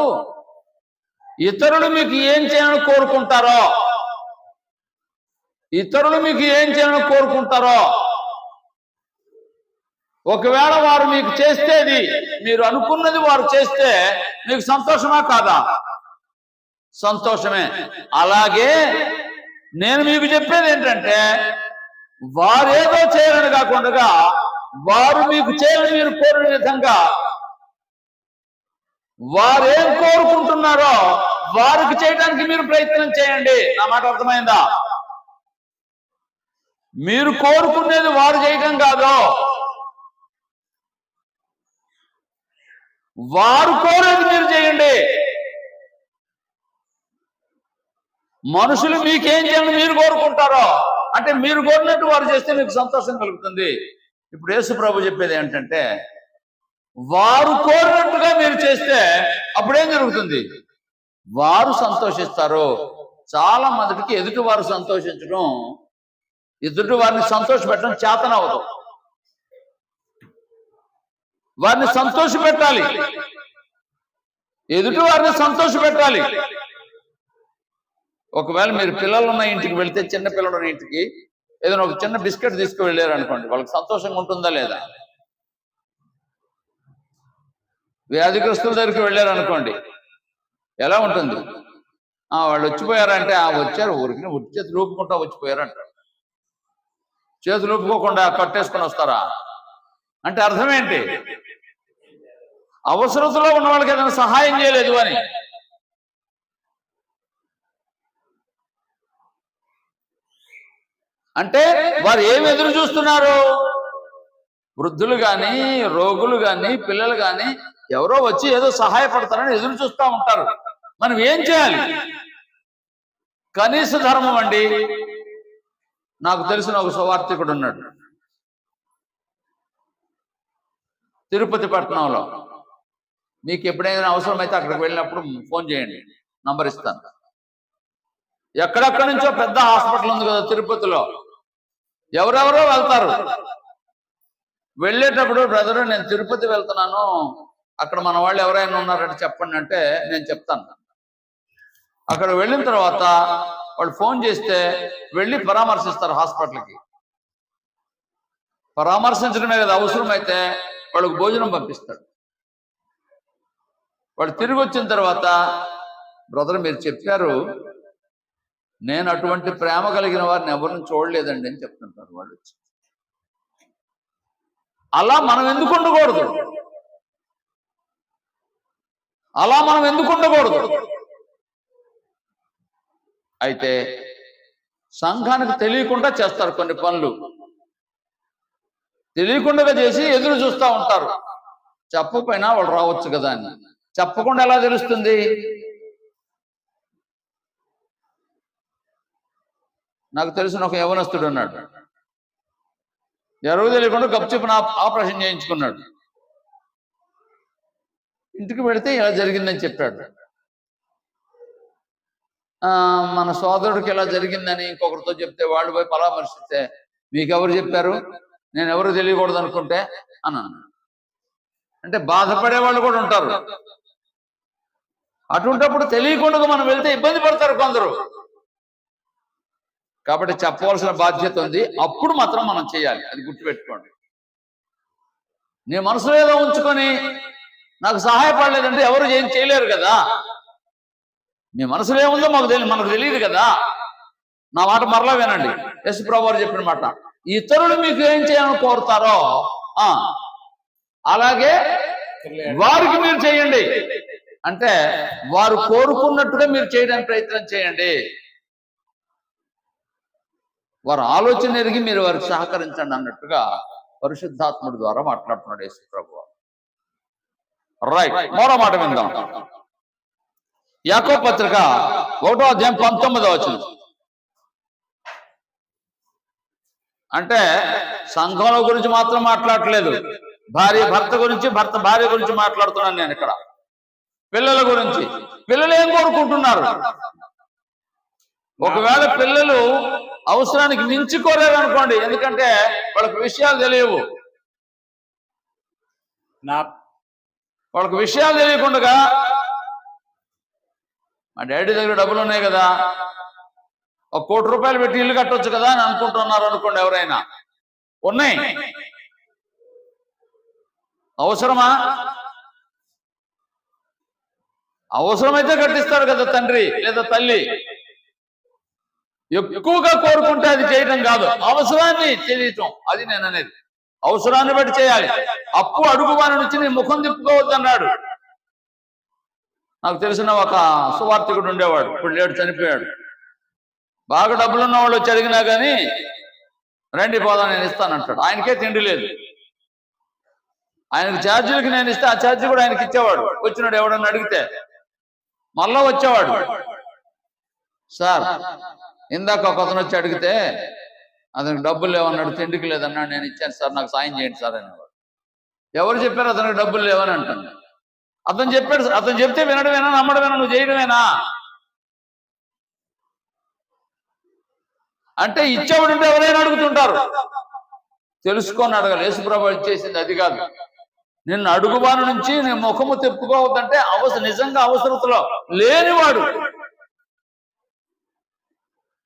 ఇతరులు మీకు ఏం చేయాలని కోరుకుంటారో, ఇతరులు మీకు ఏం చేయాలని కోరుకుంటారో ఒకవేళ వారు మీకు చేస్తేది, మీరు అనుకున్నది వారు చేస్తే మీకు సంతోషమా కాదా? సంతోషమే. అలాగే నేను మీకు చెప్పేది ఏంటంటే వారు ఏదో చేయాలని కాకుండా వారు మీకు చేయాలని మీరు కోరిన విధంగా వారు ఏం కోరుకుంటున్నారో వారికి చేయడానికి మీరు ప్రయత్నం చేయండి. నా మాట అర్థమైందా? మీరు కోరుకునేది వారు చేయడం కాదు, వారు కోరేది మీరు చేయండి. మనుషులు మీకేం చేయాలని మీరు కోరుకుంటారో అంటే మీరు కోరినట్టు వారు చేస్తే మీకు సంతోషం కలుగుతుంది. ఇప్పుడు యేసు ప్రభు చెప్పేది ఏంటంటే వారు కోరినట్టుగా మీరు చేస్తే అప్పుడేం జరుగుతుంది? వారు సంతోషిస్తారు. చాలా మందికి ఎదుటి వారు సంతోషించడం, ఎదుటి వారిని సంతోషపెట్టడం చేతనవదు. వారిని సంతోష పెట్టాలి, ఎదుటి వారిని సంతోష పెట్టాలి. ఒకవేళ మీరు పిల్లలు ఉన్న ఇంటికి వెళ్తే, చిన్న పిల్లలు ఉన్న ఇంటికి ఏదైనా ఒక చిన్న బిస్కెట్ తీసుకువెళ్ళారు అనుకోండి, వాళ్ళకి సంతోషంగా ఉంటుందా లేదా? వ్యాధిగ్రస్తుల దగ్గరికి వెళ్ళారు అనుకోండి, ఎలా ఉంటుంది? వాళ్ళు వచ్చిపోయారంటే వచ్చారు, ఊరికి చేతులు ఊపుకుంటా వచ్చిపోయారు అంటారు. చేతులు ఊపుకోకుండా కట్టేసుకొని వస్తారా అంటే అర్థం ఏంటి? అవసరతలో ఉన్న వాళ్ళకి ఏదైనా సహాయం చేయలేదు అని. అంటే వారు ఏమి ఎదురు చూస్తున్నారు? వృద్ధులు కానీ, రోగులు కానీ, పిల్లలు కానీ ఎవరో వచ్చి ఏదో సహాయపడతారని ఎదురు చూస్తూ ఉంటారు. మనం ఏం చేయాలి? కనీస ధర్మం అండి. నాకు తెలిసిన ఒక సువార్థికుడు ఉన్నాడు తిరుపతి పట్టణంలో. మీకు ఎప్పుడైనా అవసరమైతే అక్కడికి వెళ్ళినప్పుడు ఫోన్ చేయండి, నంబర్ ఇస్తాను. ఎక్కడెక్కడి నుంచో పెద్ద హాస్పిటల్ ఉంది కదా తిరుపతిలో, ఎవరెవరో వెళ్తారు. వెళ్ళేటప్పుడు బ్రదరు నేను తిరుపతి వెళ్తున్నాను, అక్కడ మన వాళ్ళు ఎవరైనా ఉన్నారంటే చెప్పండి అంటే నేను చెప్తాను. అక్కడ వెళ్ళిన తర్వాత వాళ్ళు ఫోన్ చేస్తే వెళ్ళి పరామర్శిస్తారు హాస్పిటల్కి. పరామర్శించడమే కదా, అవసరమైతే వాళ్ళకు భోజనం పంపిస్తాడు. వాళ్ళు తిరిగి వచ్చిన తర్వాత బ్రదర్ మీరు చెప్పారు, నేను అటువంటి ప్రేమ కలిగిన వారిని ఎవరిని చూడలేదండి అని చెప్తుంటారు వాళ్ళు వచ్చి. అలా మనం ఎందుకు ఉండకూడదు? అలా మనం ఎందుకు ఉండకూడదు? అయితే సంఘానికి తెలియకుండా చేస్తారు కొన్ని పనులు, తెలియకుండా చేసి ఎదురు చూస్తూ ఉంటారు. చెప్పకపోయినా వాళ్ళు రావచ్చు కదా అని. చెప్పకుండా ఎలా తెలుస్తుంది? నాకు తెలిసిన ఒక యవనస్తుడు ఉన్నాడు, ఎవరు తెలియకుండా గప్చుప్పున ఆపరేషన్ చేయించుకున్నాడు. ఇంటికి పెడితే ఇలా జరిగిందని చెప్పాడు. మన సోదరుడికి ఇలా జరిగిందని ఇంకొకరితో చెప్తే వాళ్ళు పోయి పరామర్శిస్తే మీకెవరు చెప్పారు, నేను ఎవరు తెలియకూడదు అనుకుంటే అని అన్నాడు. అంటే బాధపడే వాళ్ళు కూడా ఉంటారు. అటువంటిప్పుడు తెలియకుండా మనం వెళ్తే ఇబ్బంది పడతారు కొందరు. కాబట్టి చెప్పవలసిన బాధ్యత ఉంది, అప్పుడు మాత్రం మనం చేయాలి. అది గుర్తుపెట్టుకోండి. నీ మనసులో ఏదో ఉంచుకొని నాకు సహాయపడలేదంటే ఎవరు ఏం చేయలేరు కదా. మీ మనసులో ఏముందో మనకు తెలియదు కదా. నా మాట మరలా వినండి, యేసు ప్రభువు చెప్పిన మాట, ఇతరులు మీకు ఏం చేయాలని కోరుతారో అలాగే వారికి మీరు చేయండి అంటే వారు కోరుకున్నట్టుగా మీరు చేయడానికి ప్రయత్నం చేయండి. వారు ఆలోచన ఎరిగి మీరు వారికి సహకరించండి అన్నట్టుగా పరిశుద్ధాత్ముడి ద్వారా మాట్లాడుతున్నాడు యేసు ప్రభువు. రైట్, మరో మాట విందాం. యాకోబు పత్రిక 1వ అధ్యాయం 19వ వచనం. అంటే సంఘంలో గురించి మాత్రం మాట్లాడట్లేదు, భార్య భర్త గురించి, భర్త భార్య గురించి మాట్లాడుతున్నాను నేను ఇక్కడ. పిల్లల గురించి, పిల్లలు ఏం కోరుకుంటున్నారు? ఒకవేళ పిల్లలు అవసరానికి మించి కోరారు అనుకోండి, ఎందుకంటే వాళ్ళకి విషయాలు తెలియవు, వాళ్ళకి విషయాలు తెలియకుండా మా డాడీ దగ్గర డబ్బులు ఉన్నాయి కదా, 1 కోటి రూపాయలు పెట్టి ఇల్లు కట్టొచ్చు కదా అని అనుకుంటున్నారు అనుకోండి. ఎవరైనా ఉన్నాయి, అవసరమా? అవసరమైతే కట్టిస్తాడు కదా తండ్రి లేదా తల్లి. ఎక్కువగా కోరుకుంటే అది చేయడం కాదు, అవసరాన్ని చేయటం. అది నేను అనేది, అవసరాన్ని బట్టి చేయాలి. అప్పు అడుగువాని నుంచి నీ ముఖం తిప్పుకోవద్దన్నాడు. నాకు తెలిసిన ఒక సువార్థికుడు ఉండేవాడు, ఇప్పుడు లేడు, చనిపోయాడు. బాగా డబ్బులున్న వాళ్ళు వచ్చి అడిగినా కానీ రండి పోదాం నేను ఇస్తానంటాడు. ఆయనకే తిండి లేదు. ఆయనకు ఛార్జీలకి నేను ఇస్తే ఆ ఛార్జీ కూడా ఆయనకి ఇచ్చేవాడు. వచ్చినాడు ఎవడన్నా అడిగితే మళ్ళా వచ్చేవాడు. సార్ ఇందాక ఒక అతను వచ్చి అడిగితే అతనికి డబ్బులు లేవన్నాడు, తిండికి లేదన్నాడు, నేను ఇచ్చాను సార్, నాకు సాయం చేయండి సార్ అనేవాడు. ఎవరు చెప్పారు అతనికి డబ్బులు లేవని అంటాను? అతను చెప్పాడు. అతను చెప్తే వినడమేనా, నమ్మడమేనా, నువ్వు చేయడమేనా? అంటే ఇచ్చేవాడు ఉంటే ఎవరైనా అడుగుతుంటారు. తెలుసుకొని అడగాలి. యేసుప్రభు ఇచ్చేసింది అది కాదు. నిన్ను అడుగుబాను నుంచి నీ ముఖము తిప్పుకోవద్దంటే నిజంగా అవసరతలో లేనివాడు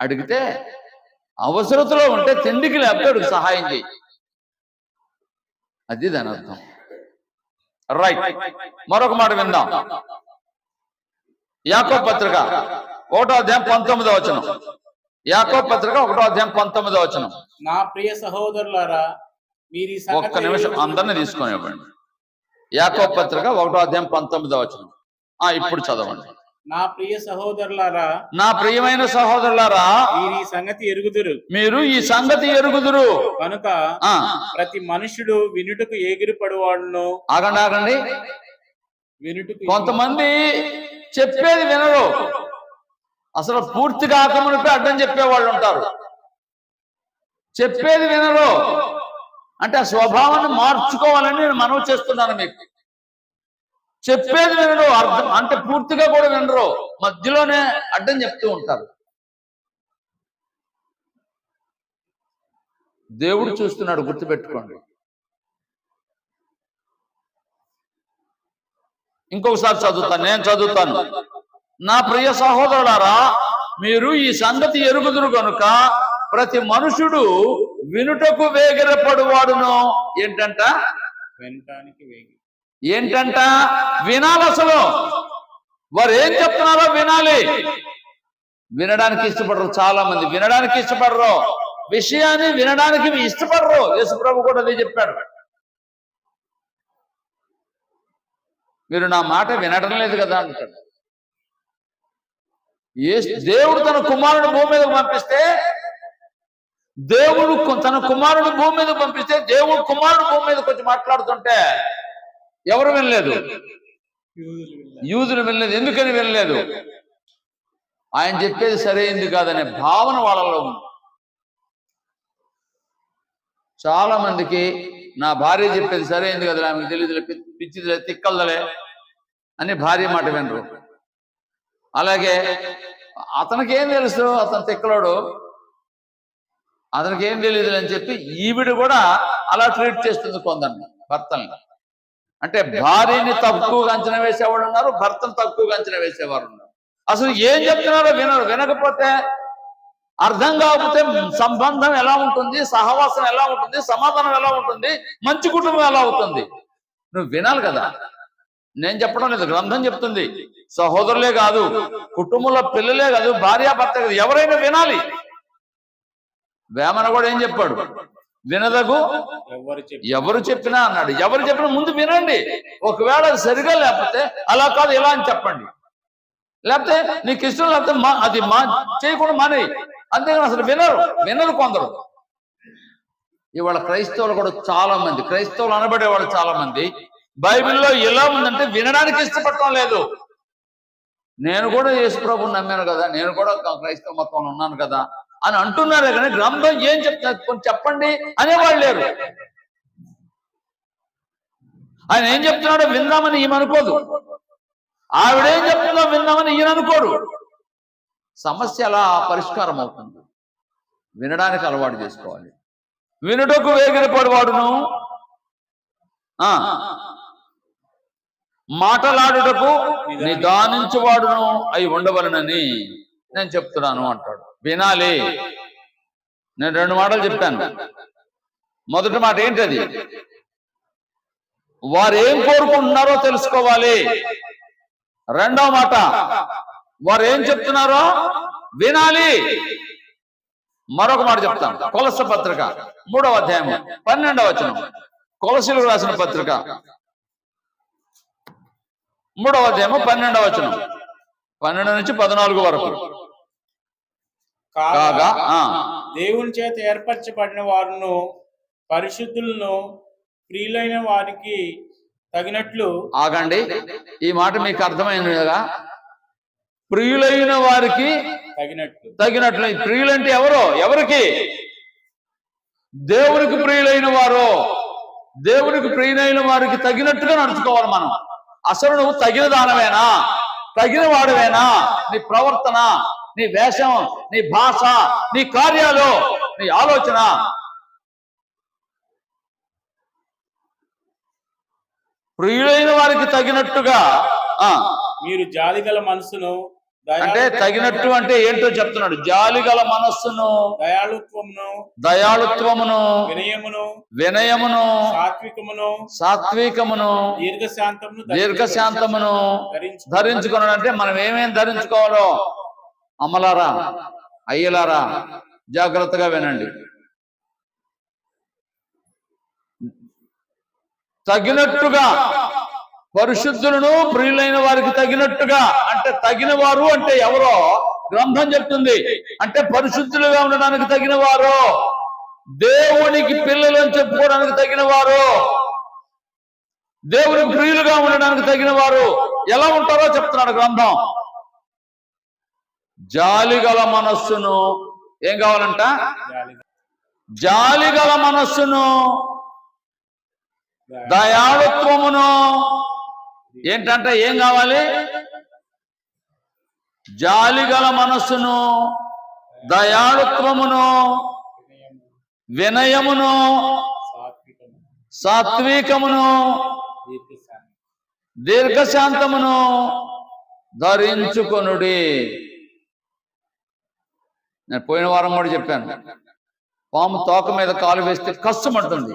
అడిగితే, అవసరతలో ఉంటే తిండికి లేకపోతే సహాయం చేయి, అది దాని అర్థం. రైట్, మరొక మాట విందాం. యాకోబు పత్రిక 1వ అధ్యాయం 19వ వచనం. యాకోబు పత్రిక 1వ అధ్యాయం 19వ వచనం. నా ప్రియ సహోదరులారా, మీరు ఒక్క నిమిషం అందరిని తీసుకొని ఇవ్వండి. యాకోబు పత్రిక 1వ అధ్యాయం 19వ వచనం. ఇప్పుడు చదవండి. నా ప్రియ సహోదరులారా, నా ప్రియమైన సహోదరులారా, మీరు ఈ సంగతి ఎరుగుదురు, మీరు ఈ సంగతి ఎరుగుదురు కనుక ప్రతి మనుషుడు వినుటకు ఎగిరిపడువాడును. ఆగండి, వినుటకు కొంతమంది చెప్పేది వినరు, అసలు పూర్తిగా ఆకమునిపై అడ్డం చెప్పేవాళ్ళు ఉంటారు. చెప్పేది వినరు అంటే ఆ స్వభావాన్ని మార్చుకోవాలని నేను మనవి చేస్తున్నాను మీకు. చెప్పేది వినరు, అర్థం అంటే పూర్తిగా కూడా వినరు, మధ్యలోనే అడ్డం చెప్తూ ఉంటారు. దేవుడు చూస్తున్నాడు, గుర్తుపెట్టుకోండి. ఇంకొకసారి చదువుతాను, నేను చదువుతాను. నా ప్రియ సహోదరులారా, మీరు ఈ సంగతి ఎరుగుదురు కనుక ప్రతి మనుషుడు వినుటకు వేగిరపడువాడును. ఏంటంట? వినటానికి వేగి. ఏంటంట? వినాలి. అసలు వారు ఏం చెప్తున్నారో వినాలి. వినడానికి ఇష్టపడరు, చాలా మంది వినడానికి ఇష్టపడరు, విషయాన్ని వినడానికి ఇష్టపడరు. యేసుప్రభు కూడా అదే చెప్పాడు. మీరు నా మాట వినడం లేదు కదా అంటాడు. దేవుడు తన కుమారుడు భూమి మీదకు పంపిస్తే, దేవుడు తన కుమారుడు భూమి మీదకు పంపిస్తే, దేవుడు కుమారుడు భూమి మీదకి వచ్చి మాట్లాడుతుంటే ఎవరు వినలేదు? యూదులు వినలేదు. ఎందుకని వినలేదు? ఆయన చెప్పేది సరైంది కాదనే భావన వాళ్ళలో ఉంది. చాలా మందికి నా భార్య చెప్పేది సరైంది కదా, ఆమెకు తెలియదులే, పిచ్చిదిలే, తిక్కలదలే అని భార్య మాట వినరు. అలాగే అతనికి ఏం తెలుసు, అతను తిక్కలోడు, అతనికి ఏం తెలియదు అని చెప్పి ఈవిడ కూడా అలా ట్రీట్ చేస్తుంది కొందరిని, భర్తల్ని. అంటే భార్యని తక్కువగా అంచనా వేసేవాళ్ళు ఉన్నారు, భర్తను తక్కువగా అంచనా వేసేవారు ఉన్నారు. అసలు ఏం చెప్తున్నారో వినరు. వినకపోతే, అర్థం కాకపోతే సంబంధం ఎలా ఉంటుంది, సహవాసం ఎలా ఉంటుంది, సమాధానం ఎలా ఉంటుంది, మంచి కుటుంబం ఎలా అవుతుంది? నువ్వు వినాలి కదా. నేను చెప్పడం లేదు, గ్రంథం చెప్తుంది. సహోదరులే కాదు, కుటుంబంలో పిల్లలే కాదు, భార్యాభర్త కాదు, ఎవరైనా వినాలి. వేమన కూడా ఏం చెప్పాడు? వినదగు ఎవరు చెప్పినా అన్నాడు. ఎవరు చెప్పినా ముందు వినండి. ఒకవేళ అది సరిగా లేకపోతే అలా కాదు ఇలా అని చెప్పండి. లేకపోతే నీకు ఇష్టం లేకపోతే అది చేయకుండా మానేయి. అంతేగాని అసలు వినరు కొందరు. ఇవాళ క్రైస్తవులు కూడా చాలా మంది, క్రైస్తవులు అనబడేవాళ్ళు చాలా మంది బైబిల్లో ఎలా ఉందంటే వినడానికి ఇష్టపడటం లేదు. నేను కూడా యేసుప్రభుని నమ్మాను కదా, నేను కూడా క్రైస్తవ మతంలో ఉన్నాను కదా అని అంటున్నారే కానీ గ్రంథం ఏం చెప్తున్నారు కొంచెం చెప్పండి అనేవాళ్ళు లేరు. ఆయన ఏం చెప్తున్నాడో విందామని ఈమె అనుకోదు, ఆవిడేం చెప్తుందో విందామని ఈయన అనుకోడు. సమస్య అలా పరిష్కారం అవుతుంది. వినడానికి అలవాటు చేసుకోవాలి. వినుటకు వేగిరపడివాడును మాటలాడుటకు నిదానించువాడును అయి ఉండవలనని నేను చెప్తున్నాను అంటాడు. వినాలి. నేను 2 మాటలు చెప్పాను. మొదటి మాట ఏంటది? వారు ఏం కోరుకుంటున్నారో తెలుసుకోవాలి. రెండవ మాట, వారు ఏం చెప్తున్నారో వినాలి. మరొక మాట చెప్తాను. కొలస పత్రిక 3వ అధ్యాయము 12వ వచనం. కొలసీలకు రాసిన పత్రిక 3వ అధ్యాయము 12వ వచనం, 12 నుంచి 14 వరకు. కాగా దేవుని చేత ఏర్పరచబడిన వారును పరిశుద్ధులను ప్రియులైన వారికి తగినట్లు. ఆగండి, ఈ మాట మీకు అర్థమైంది కదా? ప్రియులైన వారికి తగినట్లు. ప్రియులంటే ఎవరికి? దేవునికి ప్రియులైన వారు. దేవునికి ప్రియులైన వారికి తగినట్టుగా నడుచుకోవాలి మనం. అసలు నువ్వు తగిన దానవేనా, తగిన వాడవేనా? నీ ప్రవర్తన, నీ వేషం, నీ భాష, నీ కార్యాలు, నీ ఆలోచన. ప్రియులైన వారికి తగినట్టుగా. మీరు జాలిగల మనసును, అంటే తగినట్టు అంటే ఏంటో చెప్తున్నాడు. జాలిగల మనస్సును, దయాళుత్వమును, వినయమును, సాత్వికమును, దీర్ఘశాంతమును ధరించుకున్నాడు. అంటే మనం ఏమేం ధరించుకోవాలో అమ్మలారా, అయ్యలారా జాగ్రత్తగా వినండి. తగినట్టుగా పరిశుద్ధులను ప్రియులైన వారికి తగినట్టుగా. అంటే తగిన వారు అంటే ఎవరో గ్రంథం చెప్తుంది. అంటే పరిశుద్ధులుగా ఉండడానికి తగిన వారు, దేవునికి పిల్లలు అని చెప్పుకోవడానికి తగిన వారు, దేవునికి ప్రియులుగా ఉండడానికి తగిన వారు ఎలా ఉంటారో చెప్తున్నాడు గ్రంథం. జాలిగల మనస్సును, ఏం కావాలంట? జాలిగల మనస్సును, దయాళుత్వమును. ఏంటంటే ఏం కావాలి? జాలిగల మనస్సును, దయాళుత్వమును, వినయమును, సాత్వికమును, దీర్ఘశాంతమును ధరించుకొనుడి. నేను పోయిన వారం కూడా చెప్పాను, పాము తోక మీద కాలు వేస్తే కష్టమంటుంది,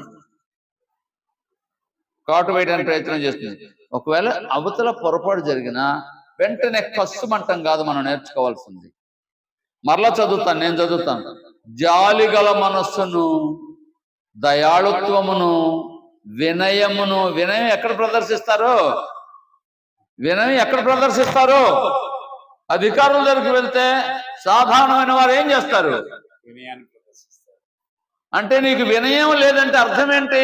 కాటు వేయడానికి ప్రయత్నం చేస్తుంది. ఒకవేళ అవతల పొరపాటు జరిగినా వెంటనే కష్టమంటం కాదు మనం నేర్చుకోవాల్సింది. మరలా చదువుతాను, నేను చదువుతాను. జాలిగల మనస్సును, దయాళుత్వమును, వినయమును. వినయం ఎక్కడ ప్రదర్శిస్తారు? వినయం ఎక్కడ ప్రదర్శిస్తారు? అధికారుల దగ్గరికి వెళ్తే సాధారణమైన వారు ఏం చేస్తారు? అంటే నీకు వినయం లేదంటే అర్థం ఏంటి?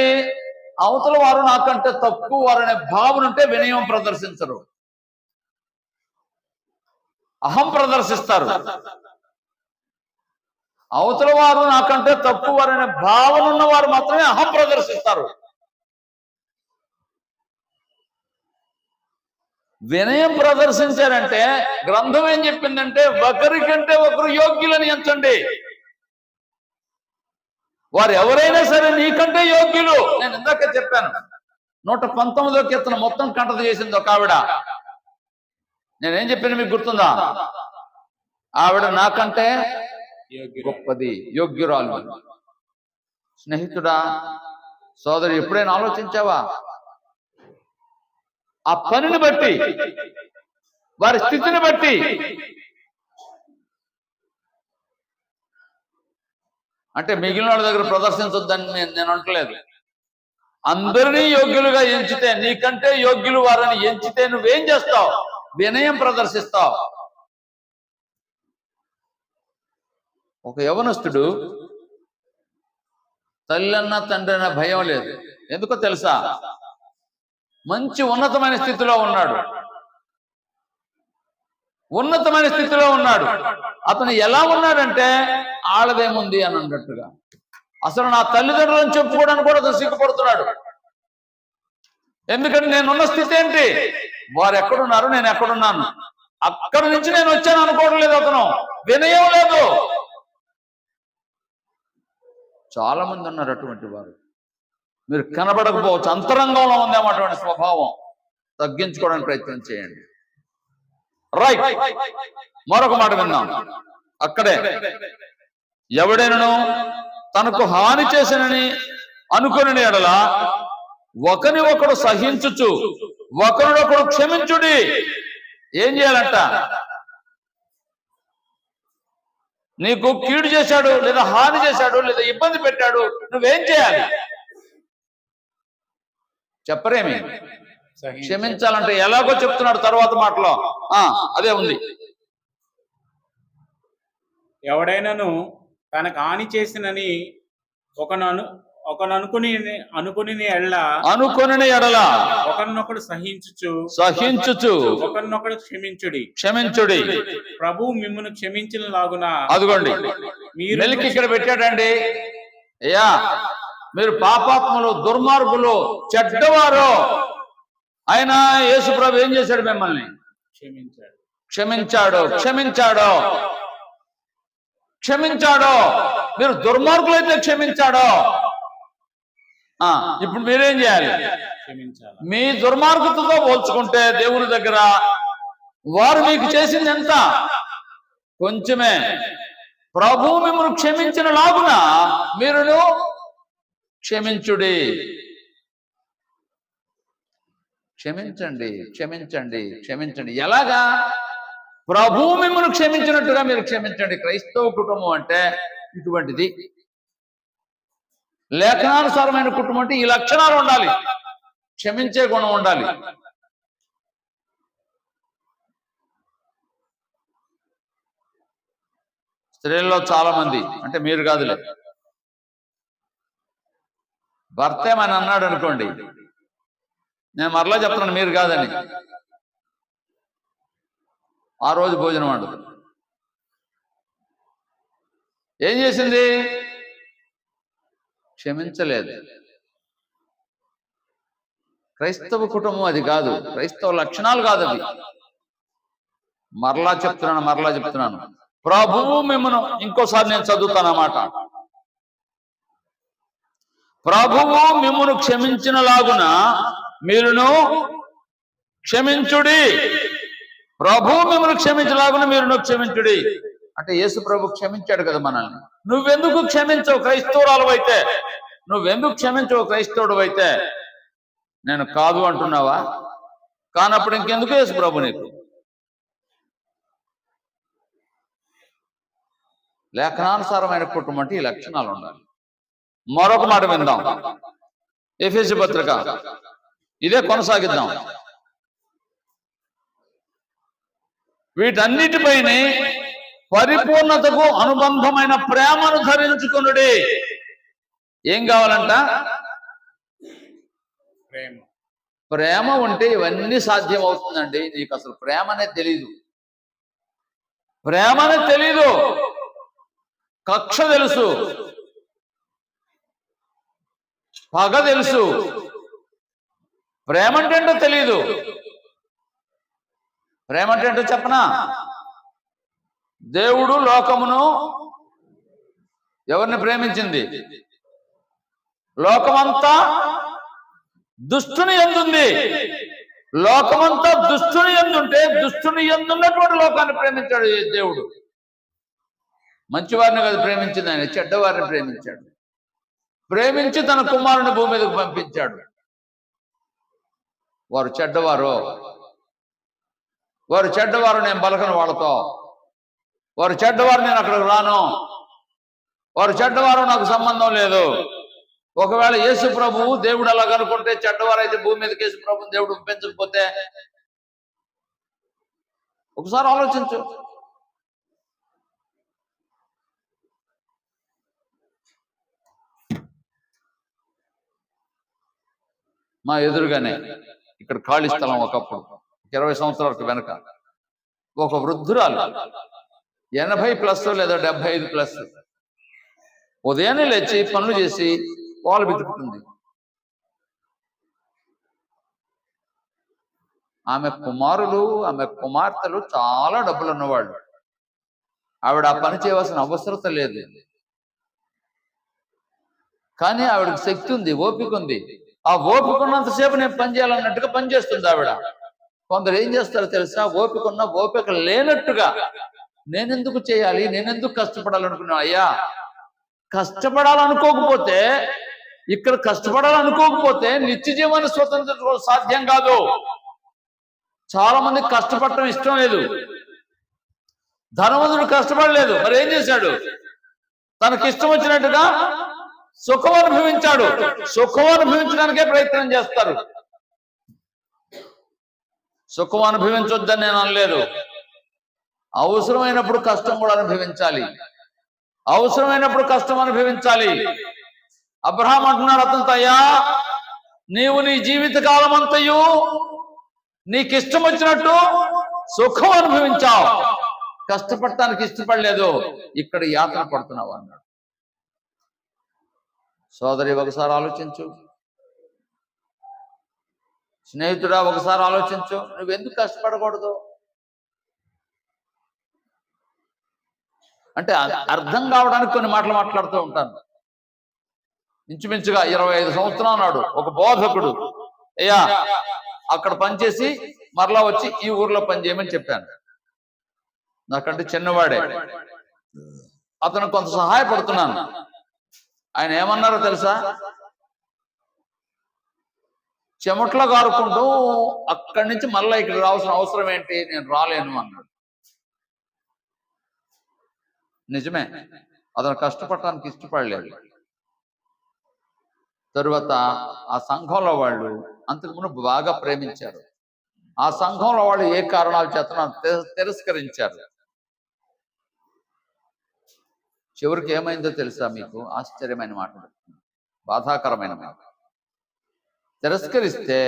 అవతల వారు నాకంటే తక్కువ వారనే భావన ఉంటే వినయం ప్రదర్శించరు, అహం ప్రదర్శిస్తారు. అవతల వారు నాకంటే తక్కువ వారనే భావన ఉన్నవారు మాత్రమే అహం ప్రదర్శిస్తారు. వినయం ప్రదర్శించారంటే గ్రంథం ఏం చెప్పిందంటే ఒకరికంటే ఒకరు యోగ్యులని ఎంచండి. వారు ఎవరైనా సరే నీకంటే యోగ్యులు. నేను ఇందాక చెప్పాను, 119వ కీర్తన మొత్తం కంఠత చేసింది ఒక ఆవిడ. నేనేం చెప్పాను మీకు గుర్తుందా? ఆవిడ నాకంటే గొప్పది, యోగ్యురాలు. స్నేహితుడా, సోదరు, ఎప్పుడైనా ఆలోచించావా? ఆ పనిని బట్టి, వారి స్థితిని బట్టి అంటే మిగిలిన వాళ్ళ దగ్గర ప్రదర్శించొద్దని నేను అంటలేదు. అందరినీ యోగ్యులుగా ఎంచితే, నీకంటే యోగ్యులు వారని ఎంచితే నువ్వేం చేస్తావు? వినయం ప్రదర్శిస్తావు. ఒక యవనస్తుడు తల్లి అన్న తండ్రి అన్న భయం లేదు. ఎందుకో తెలుసా? మంచి ఉన్నతమైన స్థితిలో ఉన్నాడు. ఉన్నతమైన స్థితిలో ఉన్నాడు. అతను ఎలా ఉన్నాడంటే ఆళ్ళదేముంది అని అన్నట్టుగా. అసలు నా తల్లిదండ్రులను చెప్పుకోవడానికి కూడా అతను సిగ్గుపడుతున్నాడు. ఎందుకంటే నేనున్న స్థితి ఏంటి? వారు ఎక్కడున్నారు, నేను ఎక్కడున్నాను, అక్కడి నుంచి నేను వచ్చాను అనుకోవడం లేదు. అతను వినయం లేదు. చాలా మంది ఉన్నారు అటువంటి వారు. మీరు కనబడకపోవచ్చు, అంతరంగంలో ఉందేమో అటువంటి స్వభావం. తగ్గించుకోవడానికి ప్రయత్నం చేయండి. రైట్, మరొక మాట విన్నాం అక్కడే. ఎవడైనను తనకు హాని చేసినని అనుకుని ఎడల ఒకని ఒకడు సహించుచు ఒకరినొకడు క్షమించుడి. ఏం చేయాలంట? నీకు కీడు చేశాడు, లేదా హాని చేశాడు, లేదా ఇబ్బంది పెట్టాడు, నువ్వేం చేయాలి? చెప్పరేమి? క్షమించాలంటే ఎలాగో చెప్తున్నాడు తర్వాత మాటలో. అదే ఉంది. ఎవడైనాను తనకు హాని చేసినని అనుకుని ఎడల ఒకరినొకడు సహించుచు ఒకరినొకడు క్షమించుడి. ప్రభు మిమ్మును క్షమించిన లాగున. అదిగోండి, మెలికి ఇక్కడ పెట్టాడండి. అయ్యా, మీరు పాపాత్ములు, దుర్మార్గులు, చెడ్డవారు. ఆయన యేసు ప్రభు ఏం చేశాడు? మిమ్మల్ని క్షమించాడు. మీరు దుర్మార్గులైతే క్షమించాడు. ఇప్పుడు మీరేం చేయాలి? మీ దుర్మార్గతతో పోల్చుకుంటే దేవుని దగ్గర వారు మీకు చేసింది ఎంత? కొంచెమే. ప్రభు మిమ్మల్ని క్షమించిన లాగున మీరును క్షమించుడి. క్షమించండి. ఎలాగా? ప్రభు మిమ్మల్ని క్షమించినట్టుగా మీరు క్షమించండి. క్రైస్తవ కుటుంబం అంటే ఇటువంటిది. లేఖనానుసారమైన కుటుంబం అంటే ఈ లక్షణాలు ఉండాలి. క్షమించే గుణం ఉండాలి. స్త్రీల్లో చాలా మంది, అంటే మీరు కాదులే, భర్త ఏమని అన్నాడు అనుకోండి, నేను మరలా చెప్తున్నాను మీరు కాదని, ఆ రోజు భోజనం వండదు. ఏం చేసింది? క్షమించలేదు. క్రైస్తవ కుటుంబం అది కాదు. క్రైస్తవ లక్షణాలు కాదు అవి. మరలా చెప్తున్నాను. ప్రభువు మిమ్మను, ఇంకోసారి నేను చదువుతాను అన్నమాట. ప్రభువు మిమ్మను క్షమించిన లాగున మీరును క్షమించుడి. ప్రభువు మిమ్మల్ని క్షమించలాగున మీరును క్షమించుడి. అంటే యేసు ప్రభు క్షమించాడు కదా మనల్ని. నువ్వెందుకు క్షమించవు క్రైస్తవురాలు అయితే? నువ్వెందుకు క్షమించవు క్రైస్తవుడు అయితే? నేను కాదు అంటున్నావా? కానప్పుడు ఇంకెందుకు యేసు ప్రభు నీకు? లేఖనానుసారమైన కుటుంబం అంటే ఈ లక్షణాలు ఉండాలి. మరొక మాట విందాం. ఎఫెసీ పత్రిక, ఇదే కొనసాగిద్దాం. వీటన్నిటిపైన పరిపూర్ణతకు అనుబంధమైన ప్రేమను ధరించుకొనుడి. ఏం కావాలంట? ప్రేమ ఉంటే ఇవన్నీ సాధ్యం అవుతుందండి. నీకు అసలు ప్రేమనే తెలీదు. కక్ష తెలుసు, పగ తెలుసు, ప్రేమ అంటే ఏంటో తెలీదు. ప్రేమ అంటే ఏంటో చెప్పనా? దేవుడు లోకమును ఎవరిని ప్రేమించింది? లోకమంతా దుష్టుని యందుంది. లోకమంతా దుష్టుని యందుంటే దుష్టుని యందున్నటువంటి లోకాన్ని ప్రేమించాడు దేవుడు. మంచివారిని కాదు ప్రేమించింది ఆయన, చెడ్డవారిని ప్రేమించాడు. ప్రేమించి తన కుమారుని భూమి మీదకు పంపించాడు. వారు చెడ్డవారు, నేను పలకను వాళ్ళతో. వారు చెడ్డవారు, నేను అక్కడికి రాను. వారు చెడ్డవారు, నాకు సంబంధం లేదు. ఒకవేళ యేసు ప్రభువు దేవుడు అలా కనుకుంటే, చెడ్డవారైతే భూమి మీదకి యేసు ప్రభువు దేవుడు పెంచకపోతే, ఒకసారి ఆలోచించు. మా ఎదురుగానే ఇక్కడ ఖాళీ స్థలం ఒకప్పుడు 20 సంవత్సరాలకు వెనక ఒక వృద్ధురాలు 80+ లేదా 75+, ఉదయాన్నే లేచి పనులు చేసి పాలు బితుకుతుంది. ఆమె కుమారులు, ఆమె కుమార్తెలు చాలా డబ్బులు ఉన్నవాళ్ళు. ఆవిడ ఆ పని చేయవలసిన అవసరం లేదు, కానీ ఆవిడకి శక్తి ఉంది, ఓపిక ఉంది. ఆ ఓపిక ఉన్నంతసేపు నేను పని చేయాలన్నట్టుగా పనిచేస్తుంది ఆవిడ. కొందరు ఏం చేస్తారో తెలుసా, ఓపిక ఉన్న ఓపిక లేనట్టుగా నేనెందుకు చేయాలి, నేనెందుకు కష్టపడాలనుకున్నా. అయ్యా, కష్టపడాలనుకోకపోతే, ఇక్కడ కష్టపడాలనుకోకపోతే నిత్య జీవన స్వతంత్రం సాధ్యం కాదు. చాలా మందికి కష్టపడటం ఇష్టం లేదు. ధనవంతుడు కష్టపడలేదు, మరి ఏం చేశాడు? తనకి ఇష్టం వచ్చినట్టుగా సుఖం అనుభవించాడు. సుఖం అనుభవించడానికే ప్రయత్నం చేస్తారు. సుఖం అనుభవించొద్దని నేను అనలేదు. అవసరమైనప్పుడు కష్టం కూడా అనుభవించాలి. అవసరమైనప్పుడు కష్టం అనుభవించాలి. అబ్రహాం అంటున్నాడు అతనితో, అయ్యా, నీవు నీ జీవిత కాలం అంతయు నీకు ఇష్టం వచ్చినట్టు సుఖం అనుభవించావు, కష్టపడటానికి ఇష్టపడలేదు, ఇక్కడ యాతన పడుతున్నావు అన్నాడు. సోదరి, ఒకసారి ఆలోచించు. స్నేహితుడా, ఒకసారి ఆలోచించు. నువ్వెందుకు కష్టపడకూడదు? అంటే అర్థం కావడానికి కొన్ని మాటలు మాట్లాడుతూ ఉంటాను. ఇంచుమించుగా 25 సంవత్సరాలు నాడు ఒక బోధకుడు, అయ్యా, అక్కడ పనిచేసి మరలా వచ్చి ఈ ఊర్లో పనిచేయమని చెప్పాను. నాకంటే చిన్నవాడే, అతను కొంత సహాయపడుతున్నాను. ఆయన ఏమన్నారో తెలుసా? చెమట్లో కారుకుంటూ అక్కడి నుంచి మళ్ళీ ఇక్కడ రావాల్సిన అవసరం ఏంటి, నేను రాలేను అన్నాడు. నిజమే, అతను కష్టపడటానికి ఇష్టపడలేదు. తరువాత ఆ సంఘంలో వాళ్ళు అంతకుముందు బాగా ప్రేమించారు. ఆ సంఘంలో వాళ్ళు ఏ కారణాల చేత తిరస్కరించారు. చివరికి ఏమైందో తెలుసా మీకు? ఆశ్చర్యమైన మాట, బాధాకరమైన మాట. తిరస్కరిస్తే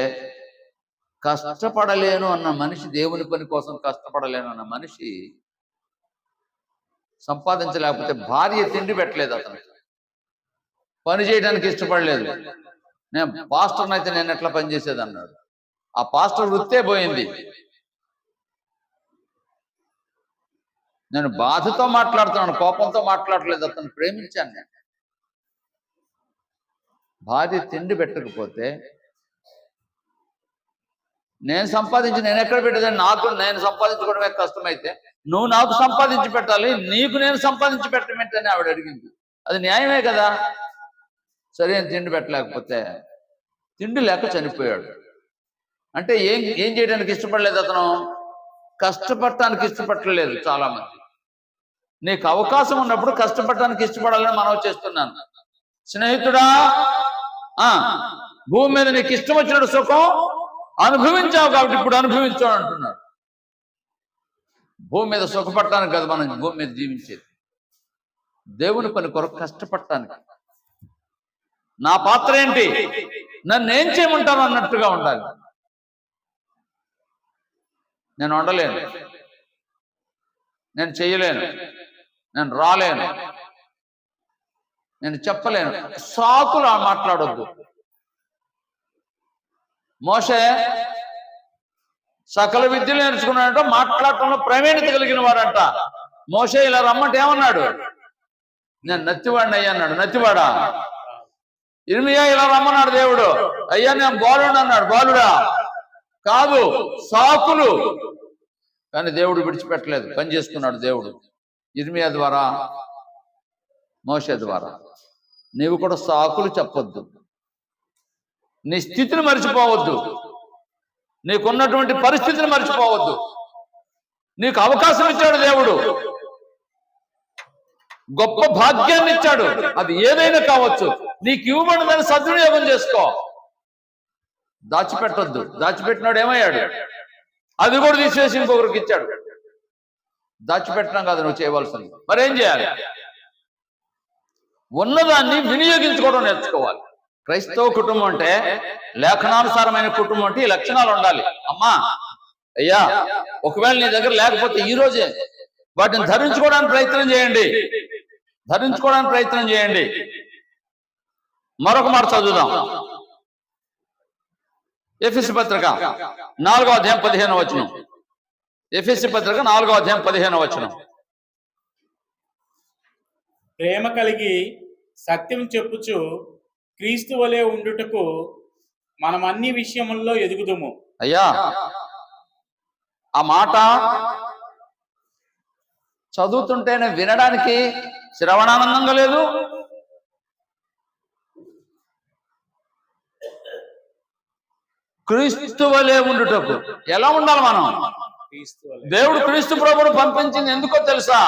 కష్టపడలేను అన్న మనిషి, దేవుని పని కోసం కష్టపడలేను అన్న మనిషి సంపాదించలేకపోతే, భార్య తిండి పెట్టలేదు, అతనికి పని చేయడానికి ఇష్టపడలేదు. నేను పాస్టర్ని అయితే నేను ఎట్లా పనిచేసేది అన్నాడు. ఆ పాస్టర్ వృత్తే పోయింది. నేను బాధతో మాట్లాడుతున్నాను, కోపంతో మాట్లాడలేదు. అతను ప్రేమించాను నేను. భార్య తిండి పెట్టకపోతే నేను సంపాదించి నేను ఎక్కడ పెట్టేదాన్ని? నాకు నేను సంపాదించుకోవడమే కష్టమైతే నువ్వు నాకు సంపాదించి పెట్టాలి, నీకు నేను సంపాదించి పెట్టమేంటని ఆవిడ అడిగింది. అది న్యాయమే కదా. సరైన తిండి పెట్టలేకపోతే తిండి లేక చనిపోయాడు. అంటే ఏం చేయడానికి ఇష్టపడలేదు అతను? కష్టపడటానికి ఇష్టపడలేదు. చాలా మంది నీకు అవకాశం ఉన్నప్పుడు కష్టపడటానికి ఇష్టపడాలని మనవి చేస్తున్నాను. స్నేహితుడా, భూమి మీద నీకు ఇష్టం వచ్చినట్టు సుఖం అనుభవించావు కాబట్టి ఇప్పుడు అనుభవించావు అంటున్నాడు. భూమి మీద సుఖపడటానికి కదా మనం భూమి మీద జీవించేది, దేవుని పని కొరకు కష్టపడటానికి. నా పాత్ర ఏంటి, నన్ను ఏం చేయమంటాను అన్నట్టుగా ఉండాలి. నేను వండలేను, నేను చెయ్యలేను, నేను రాలేను, నేను చెప్పలేను, సాకులు మాట్లాడొద్దు. మోషే సకల విద్యలు నేర్చుకున్నాడంట, మాట్లాడటంలో ప్రవీణత కలిగిన వాడంట. మోషే ఇలా రమ్మంటే ఏమన్నాడు? నేను నత్తివాడిని అయ్యా అన్నాడు. నత్తివాడా? ఇర్మియా ఇలా రమ్మన్నాడు దేవుడు, అయ్యా నేను బాలుడు అన్నాడు. బాలుడా? కాదు, సాకులు. కానీ దేవుడు విడిచిపెట్టలేదు, పని చేసుకున్నాడు దేవుడు ఇర్మియా ద్వారా, మోషే ద్వారా. నీవు కూడా సాకులు చెప్పొద్దు, నీ స్థితిని మర్చిపోవద్దు, నీకున్నటువంటి పరిస్థితిని మర్చిపోవద్దు. నీకు అవకాశం ఇచ్చాడు దేవుడు. గొప్ప భాగ్యాన్ని ఇచ్చాడు. అది ఏదైనా కావచ్చు. నీకు ఇవ్వబడిన దాన్ని సద్వినియోగం చేసుకో. దాచిపెట్టొద్దు. దాచిపెట్టినాడు ఏమయ్యాడు? అది కూడా తీసివేసి ఇంకొకరికి ఇచ్చాడు. దాచిపెట్టడం కాదు నువ్వు చేయవలసింది. మరేం చేయాలి? ఉన్నదాన్ని వినియోగించుకోవడం నేర్చుకోవాలి. క్రైస్తవ కుటుంబం అంటే, లేఖనానుసారమైన కుటుంబం అంటే ఈ లక్షణాలు ఉండాలి. అమ్మా, అయ్యా, ఒకవేళ నీ దగ్గర లేకపోతే ఈ రోజే వాటిని ధరించుకోవడానికి ప్రయత్నం చేయండి. ధరించుకోవడానికి ప్రయత్నం చేయండి. మరొక మాట చదువుదాం. ఎఫెసీ పత్రిక 4వ అధ్యాయం 15వ వచనం. ఎఫెసీ పత్రిక 4వ అధ్యాయం 15వ వచనం. ప్రేమ కలిగి సత్యం చెప్పుచు క్రీస్తు వలె ఉండుటకు మనం అన్ని విషయముల్లో ఎదుగుదుము. అయ్యా, ఆ మాట చదువుతుంటేనే వినడానికి శ్రవణానందంగా లేదు. క్రీస్తు వలె ఉండుటకు ఎలా ఉండాలి మనం? దేవుడు క్రీస్తు ప్రభువును పంపించింది ఎందుకో తెలుసా?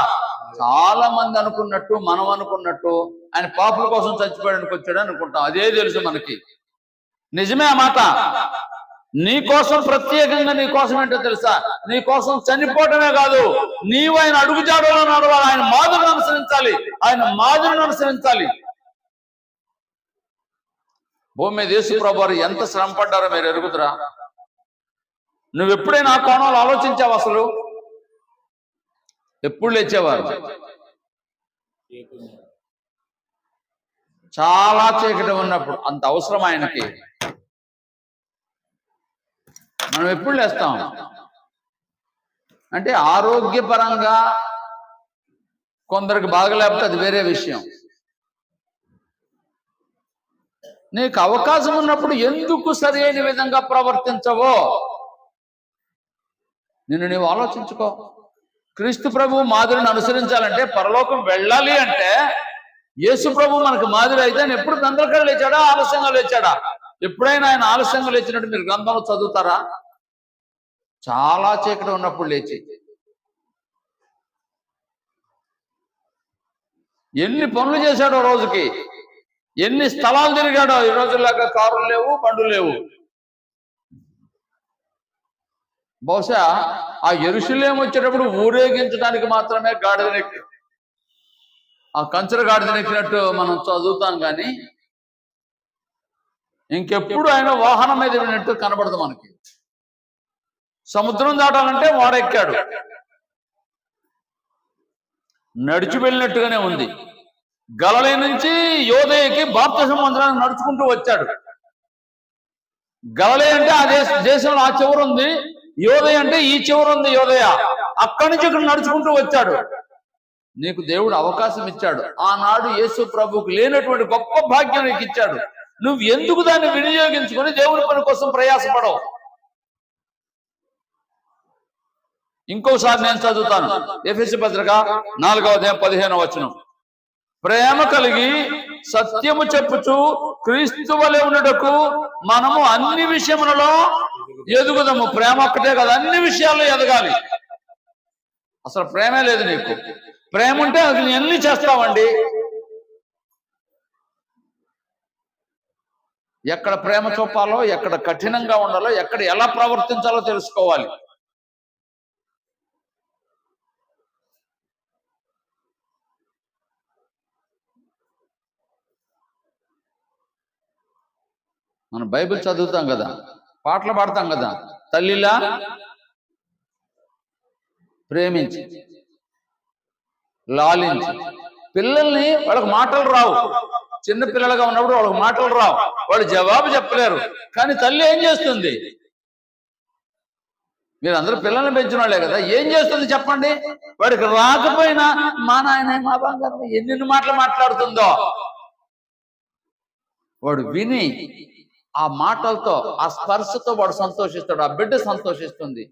చాలా మంది అనుకున్నట్టు, మనం అనుకున్నట్టు ఆయన పాపుల కోసం చచ్చిపోయాడానికి వచ్చాడు అనుకుంటాం. అదే తెలుసు మనకి. నిజమే ఆ మాట. నీ కోసం ప్రత్యేకంగా, నీ కోసం ఏంటో తెలుసా? నీ కోసం చనిపోవటమే కాదు, నీవు ఆయన అడుగుజాడలో నడవాలి. ఆయన మాదిరిని అనుసరించాలి. ఆయన మాదిరిని అనుసరించాలి. భూమి మీద యేసు ప్రభు వారు ఎంత శ్రమ పడ్డారో మీరు ఎరుగుతురా? నువ్వు ఎప్పుడైనా ఆ కోణంలో ఆలోచించావు? అసలు ఎప్పుడు లేచేవారు? చాలా చీకటి ఉన్నప్పుడు. అంత అవసరం ఆయనకి. మనం ఎప్పుడు లేస్తాం అంటే ఆరోగ్యపరంగా కొందరికి బాగలేకపోతే అది వేరే విషయం. నీకు అవకాశం ఉన్నప్పుడు ఎందుకు సరైన విధంగా ప్రవర్తించవో నిన్ను నీవు ఆలోచించుకో. క్రీస్తు ప్రభు మాదిరిని అనుసరించాలంటే, పరలోకం వెళ్ళాలి అంటే, యేసు ప్రభు మనకు మాదిరి అయితే ఆయన ఎప్పుడు గందరకాయ లేచాడా? ఆలస్యంగా లేచాడా? ఎప్పుడైనా ఆయన ఆలస్యంగా లేచినట్టు మీరు గ్రంథంలో చదువుతారా? చాలా చీకటి ఉన్నప్పుడు లేచి ఎన్ని పనులు చేశాడో రోజుకి, ఎన్ని స్థలాలు తిరిగాడో. ఈ రోజులాగా కారులు లేవు, బండ్లు లేవు. బహుశా ఆ యెరూషలేము వచ్చేటప్పుడు ఊరేగించడానికి మాత్రమే గాడిదనెక్కి, ఆ కంచెర గాడిదనెక్కినట్టు మనం చదువుతాం. కానీ ఇంకెప్పుడు ఆయన వాహనం మీద విన్నట్టు కనబడదు మనకి. సముద్రం దాటాలంటే వాడెక్కాడు, నడిచి వెళ్ళినట్టుగానే ఉంది. గలిలయ నుంచి యోదయకి బాప్తిసం పొందడానికి నడుచుకుంటూ వచ్చాడు. గలిలయ అంటే ఆ దేశంలో ఆ చివరు ఉంది, యోదయ అంటే ఈ చివరు ఉంది. యోదయ అక్కడి నుంచి ఇక్కడ నడుచుకుంటూ వచ్చాడు. నీకు దేవుడు అవకాశం ఇచ్చాడు. ఆనాడు యేసు ప్రభువుకు లేనటువంటి గొప్ప భాగ్యం నీకు ఇచ్చాడు. నువ్వు ఎందుకు దాన్ని వినియోగించుకొని దేవుని పని కోసం ప్రయాసపడవు? ఇంకోసారి నేను చదువుతాను. ఎఫెసీ పత్రిక 4వ అధ్యాయం 15వ వచనం. ప్రేమ కలిగి సత్యము చెప్పుచు క్రీస్తు వలె ఉండుటకు మనము అన్ని విషయములలో ఎదుగుదాము. ప్రేమ ఒక్కటే కదా, అన్ని విషయాల్లో ఎదగాలి. అసలు ప్రేమే లేదు నీకు. ప్రేమ ఉంటే అది ఎన్ని చేస్తావండి. ఎక్కడ ప్రేమ చూపాలో, ఎక్కడ కఠినంగా ఉండాలో, ఎక్కడ ఎలా ప్రవర్తించాలో తెలుసుకోవాలి. మనం బైబిల్ చదువుతాం కదా, పాటలు పాడతాం కదా. తల్లిలా ప్రేమించి లాలించి పిల్లల్ని, వాళ్ళకి మాటలు రావు. చిన్న పిల్లలుగా ఉన్నప్పుడు వాళ్ళకి మాటలు రావు, వాళ్ళు జవాబు చెప్పలేరు. కానీ తల్లి ఏం చేస్తుంది? మీరు అందరూ పిల్లల్ని పెంచిన వాళ్ళే కదా, ఏం చేస్తుంది చెప్పండి? వాడికి రాకపోయినా మా నాయన, మా బంగారం ఎన్ని మాటలు మాట్లాడుతుందో వాడు విని ఆ మాటలతో, ఆ స్పర్శతో వాడు సంతోషిస్తాడు. ఆ బిడ్డ సంతోషిస్తుంది.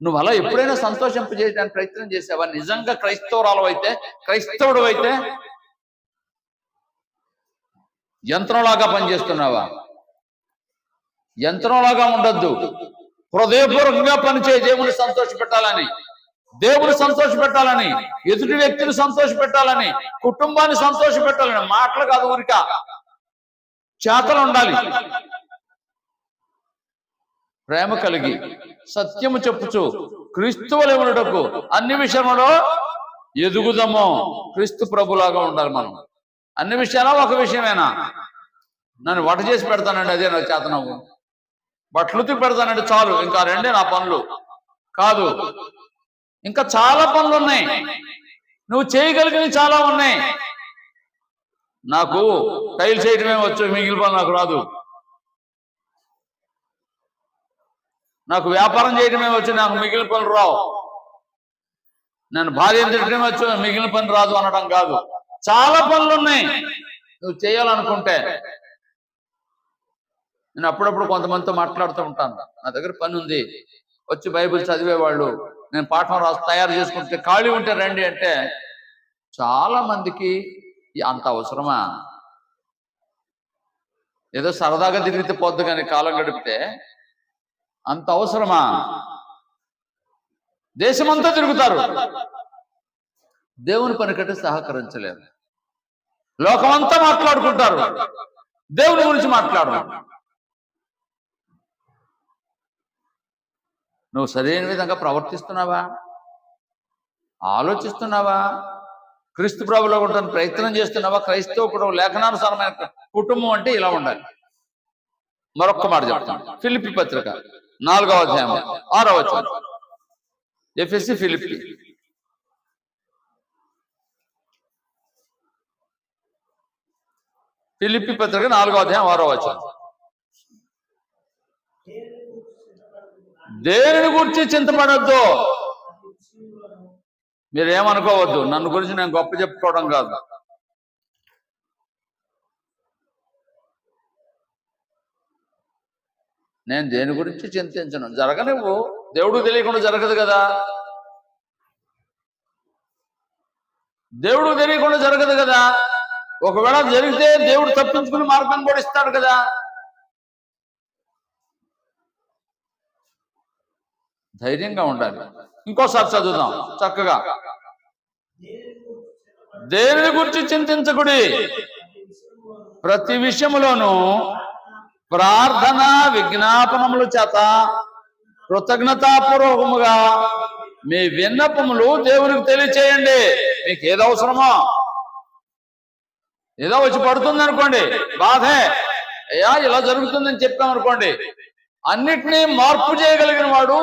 నువ్వు అలా ఎప్పుడైనా సంతోషింపజేయడానికి ప్రయత్నం చేసావా? నిజంగా క్రైస్తవురాలు అయితే, క్రైస్తవుడు అయితే యంత్రంలాగా పనిచేస్తున్నావా? యంత్రంలాగా ఉండొద్దు. హృదయపూర్వకంగా పనిచేయ, దేవుని సంతోష పెట్టాలని. దేవుని సంతోష పెట్టాలని, ఎదుటి వ్యక్తిని సంతోష పెట్టాలని, కుటుంబాన్ని సంతోష పెట్టాలని. మాటలు కాదు, ఊరిక చేతలు ఉండాలి. ప్రేమ కలిగి సత్యము చెప్పుచు క్రీస్తువులెవరుటకు అన్ని విషయంలో ఎదుగుదము. క్రీస్తు ప్రభులాగా ఉండాలి మనం. అన్ని విషయాలు ఒక విషయమేనా? నన్ను వంట చేసి పెడతానండి, అదే నాకు చేతనవు. బట్టలు ఉతికి పెడతానండి, చాలు, ఇంకా రెండే నా పనులు కాదు. ఇంకా చాలా పనులు ఉన్నాయి, నువ్వు చేయగలిగినవి చాలా ఉన్నాయి. నాకు టైల్స్ వేయటమే వచ్చు, మిగిలిన పని నాకు రాదు. నాకు వ్యాపారం చేయటమే వచ్చు, నాకు మిగిలిన పనులు రావు. నేను భార్యను తిట్టడమే వచ్చు, మిగిలిన పని రాదు అనడం కాదు. చాలా పనులు ఉన్నాయి నువ్వు చేయాలనుకుంటే. నేను అప్పుడప్పుడు కొంతమందితో మాట్లాడుతూ ఉంటాను. నా దగ్గర పని ఉంది, వచ్చి బైబిల్ చదివేవాళ్ళు, నేను పాఠం తయారు చేసుకుంటే ఖాళీ ఉంటే రండి అంటే, చాలా మందికి అంత అవసరమా? ఏదో సరదాగా తిరిగితే పొద్దు కానీ కాలం గడిపితే అంత అవసరమా? దేశమంతా తిరుగుతారు, దేవుని పని కంటే సహకరించలేరు. లోకమంతా మాట్లాడుకుంటారు, దేవుని గురించి మాట్లాడరు. నువ్వు సరైన విధంగా ప్రవర్తిస్తున్నావా? ఆలోచిస్తున్నావా? క్రీస్తు ప్రభువులో ఉండడానికి ప్రయత్నం చేస్తున్నావా? క్రైస్తవ కుటుంబం, లేఖనానుసారమైన కుటుంబం అంటే ఇలా ఉండాలి. మరొక్క మాట చెప్తాను. ఫిలిప్పీ పత్రిక 4వ అధ్యాయం 6వ వచనం. ఎఫెసీ ఫిలిప్పీ పత్రిక 4వ అధ్యాయం 6వ వచనం. దేనిని గురించి చింతపడద్దు. మీరేమనుకోవద్దు, నన్ను గురించి నేను గొప్ప చెప్పుకోవడం కాదు. నేను దేని గురించి చింతించను. జరగనివ్వు, దేవుడు తెలియకుండా జరగదు కదా. దేవుడు తెలియకుండా జరగదు కదా. ఒకవేళ జరిగితే దేవుడు తప్పించుకుని మార్గం కూడా ఇస్తాడు కదా. ధైర్యంగా ఉండాలి. ఇంకోసారి చదువుదాం చక్కగా. దేని గురించి చింతించకుడి, ప్రతి విషయములోనూ ప్రార్థన విజ్ఞాపనముల చేత కృతజ్ఞతాపూర్వకముగా మీ విన్నపములు దేవునికి తెలియచేయండి. మీకు ఏదో అవసరమో, ఏదో వచ్చి పడుతుంది అనుకోండి, బాధే, అయ్యా ఇలా జరుగుతుందని చెప్పామనుకోండి, అన్నిటినీ మార్పు చేయగలిగిన వాడు,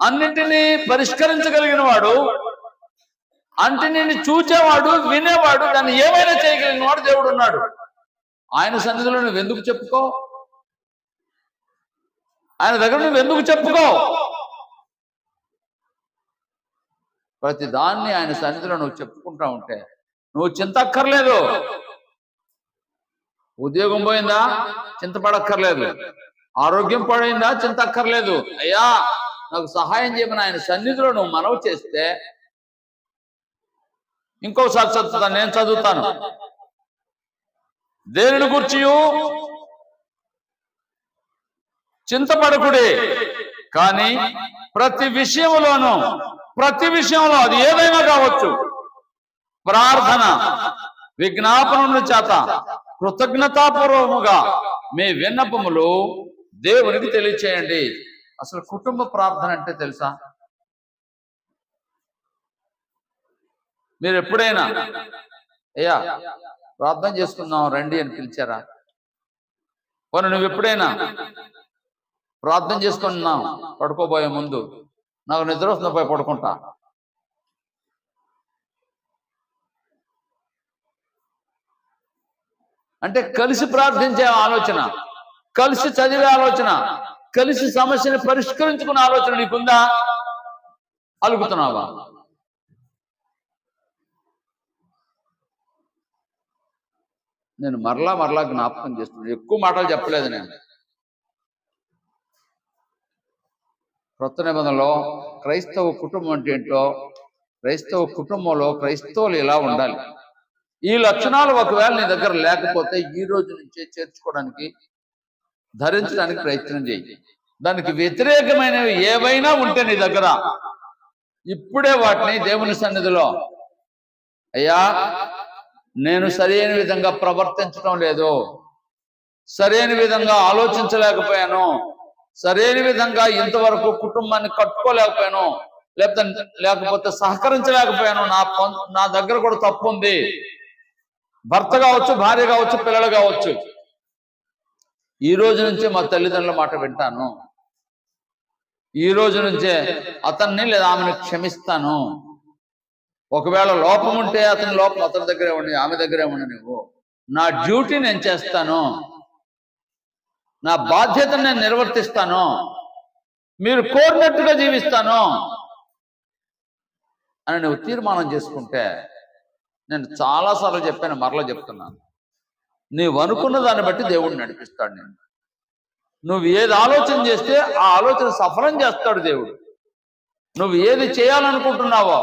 అన్నింటినీ పరిష్కరించగలిగిన వాడు, అన్నింటిని చూచేవాడు, వినేవాడు, దాన్ని ఏమైనా చేయగలిగిన వాడు దేవుడు ఉన్నాడు. ఆయన సన్నిధిలో నువ్వు ఎందుకు చెప్పుకో? ఆయన దగ్గర నువ్వు ఎందుకు చెప్పుకో? ప్రతి దాన్ని ఆయన సన్నిధిలో నువ్వు చెప్పుకుంటా ఉంటే నువ్వు చింతక్కర్లేదు. ఉద్యోగం పోయిందా? చింతపడక్కర్లేదు. ఆరోగ్యం పడైందా? చింతక్కర్లేదు. అయ్యా నాకు సహాయం చేయమని ఆయన సన్నిధిలో నువ్వు మనవి చేస్తే, ఇంకోసారి చదువుతాను, నేను చదువుతాను. దేనిని గురించి చింతపడకుడే, కానీ ప్రతి విషయంలో అది ఏదైనా కావచ్చు, ప్రార్థన విజ్ఞాపనముల చేత కృతజ్ఞతాపూర్వముగా మీ విన్నపములు దేవునికి తెలియచేయండి. అసలు కుటుంబ ప్రార్థన అంటే తెలుసా? మీరు ఎప్పుడైనా అయ్యా ప్రార్థన చేసుకుందాం రండి అని పిలిచారా? పోనీ నువ్వు ఎప్పుడైనా ప్రార్థన చేసుకున్నాం పడుకోబోయే ముందు, నాకు నిద్ర వస్తుంది పోయి పడుకుంటా, అంటే కలిసి ప్రార్థించే ఆలోచన, కలిసి చదివే ఆలోచన, కలిసి సమస్యని పరిష్కరించుకునే ఆలోచన నీకుందా? అలుగుతున్నావా? నేను మరలా జ్ఞాపకం చేస్తున్నాను. ఎక్కువ మాటలు చెప్పలేదు నేను. క్రొత్త నిబంధనలో క్రైస్తవ కుటుంబం అంటే ఏంటో, క్రైస్తవ కుటుంబంలో క్రైస్తవులు ఇలా ఉండాలి. ఈ లక్షణాలు ఒకవేళ నీ దగ్గర లేకపోతే ఈ రోజు నుంచే చేర్చుకోవడానికి, ధరించడానికి ప్రయత్నం చేయి. దానికి వ్యతిరేకమైనవి ఏవైనా ఉంటే నీ దగ్గర ఇప్పుడే వాటిని దేవుని సన్నిధిలో, అయ్యా నేను సరైన విధంగా ప్రవర్తించడం లేదు, సరైన విధంగా ఆలోచించలేకపోయాను, సరైన విధంగా ఇంతవరకు కుటుంబాన్ని కట్టుకోలేకపోయాను, లేకపోతే సహకరించలేకపోయాను, నా దగ్గర కూడా తప్పు ఉంది. భర్త కావచ్చు, భార్య కావచ్చు, పిల్లలు కావచ్చు. ఈ రోజు నుంచే మా తల్లిదండ్రుల మాట వింటాను, ఈ రోజు నుంచే అతన్ని లేదా ఆమెను క్షమిస్తాను. ఒకవేళ లోపం ఉంటే అతని దగ్గరే ఉండి, ఆమె దగ్గరే ఉండి, నువ్వు నా డ్యూటీ నేను చేస్తాను, నా బాధ్యతను నేను నిర్వర్తిస్తాను, మీరు కోరినట్టుగా జీవిస్తాను అని నువ్వు తీర్మానం చేసుకుంటే, నేను చాలాసార్లు చెప్పాను, మరలా చెప్తున్నాను, నీవు అనుకున్న దాన్ని బట్టి దేవుడు నడిపిస్తాడు. నువ్వు ఏది ఆలోచన చేస్తే ఆ ఆలోచన సఫలం చేస్తాడు దేవుడు. నువ్వు ఏది చేయాలనుకుంటున్నావో,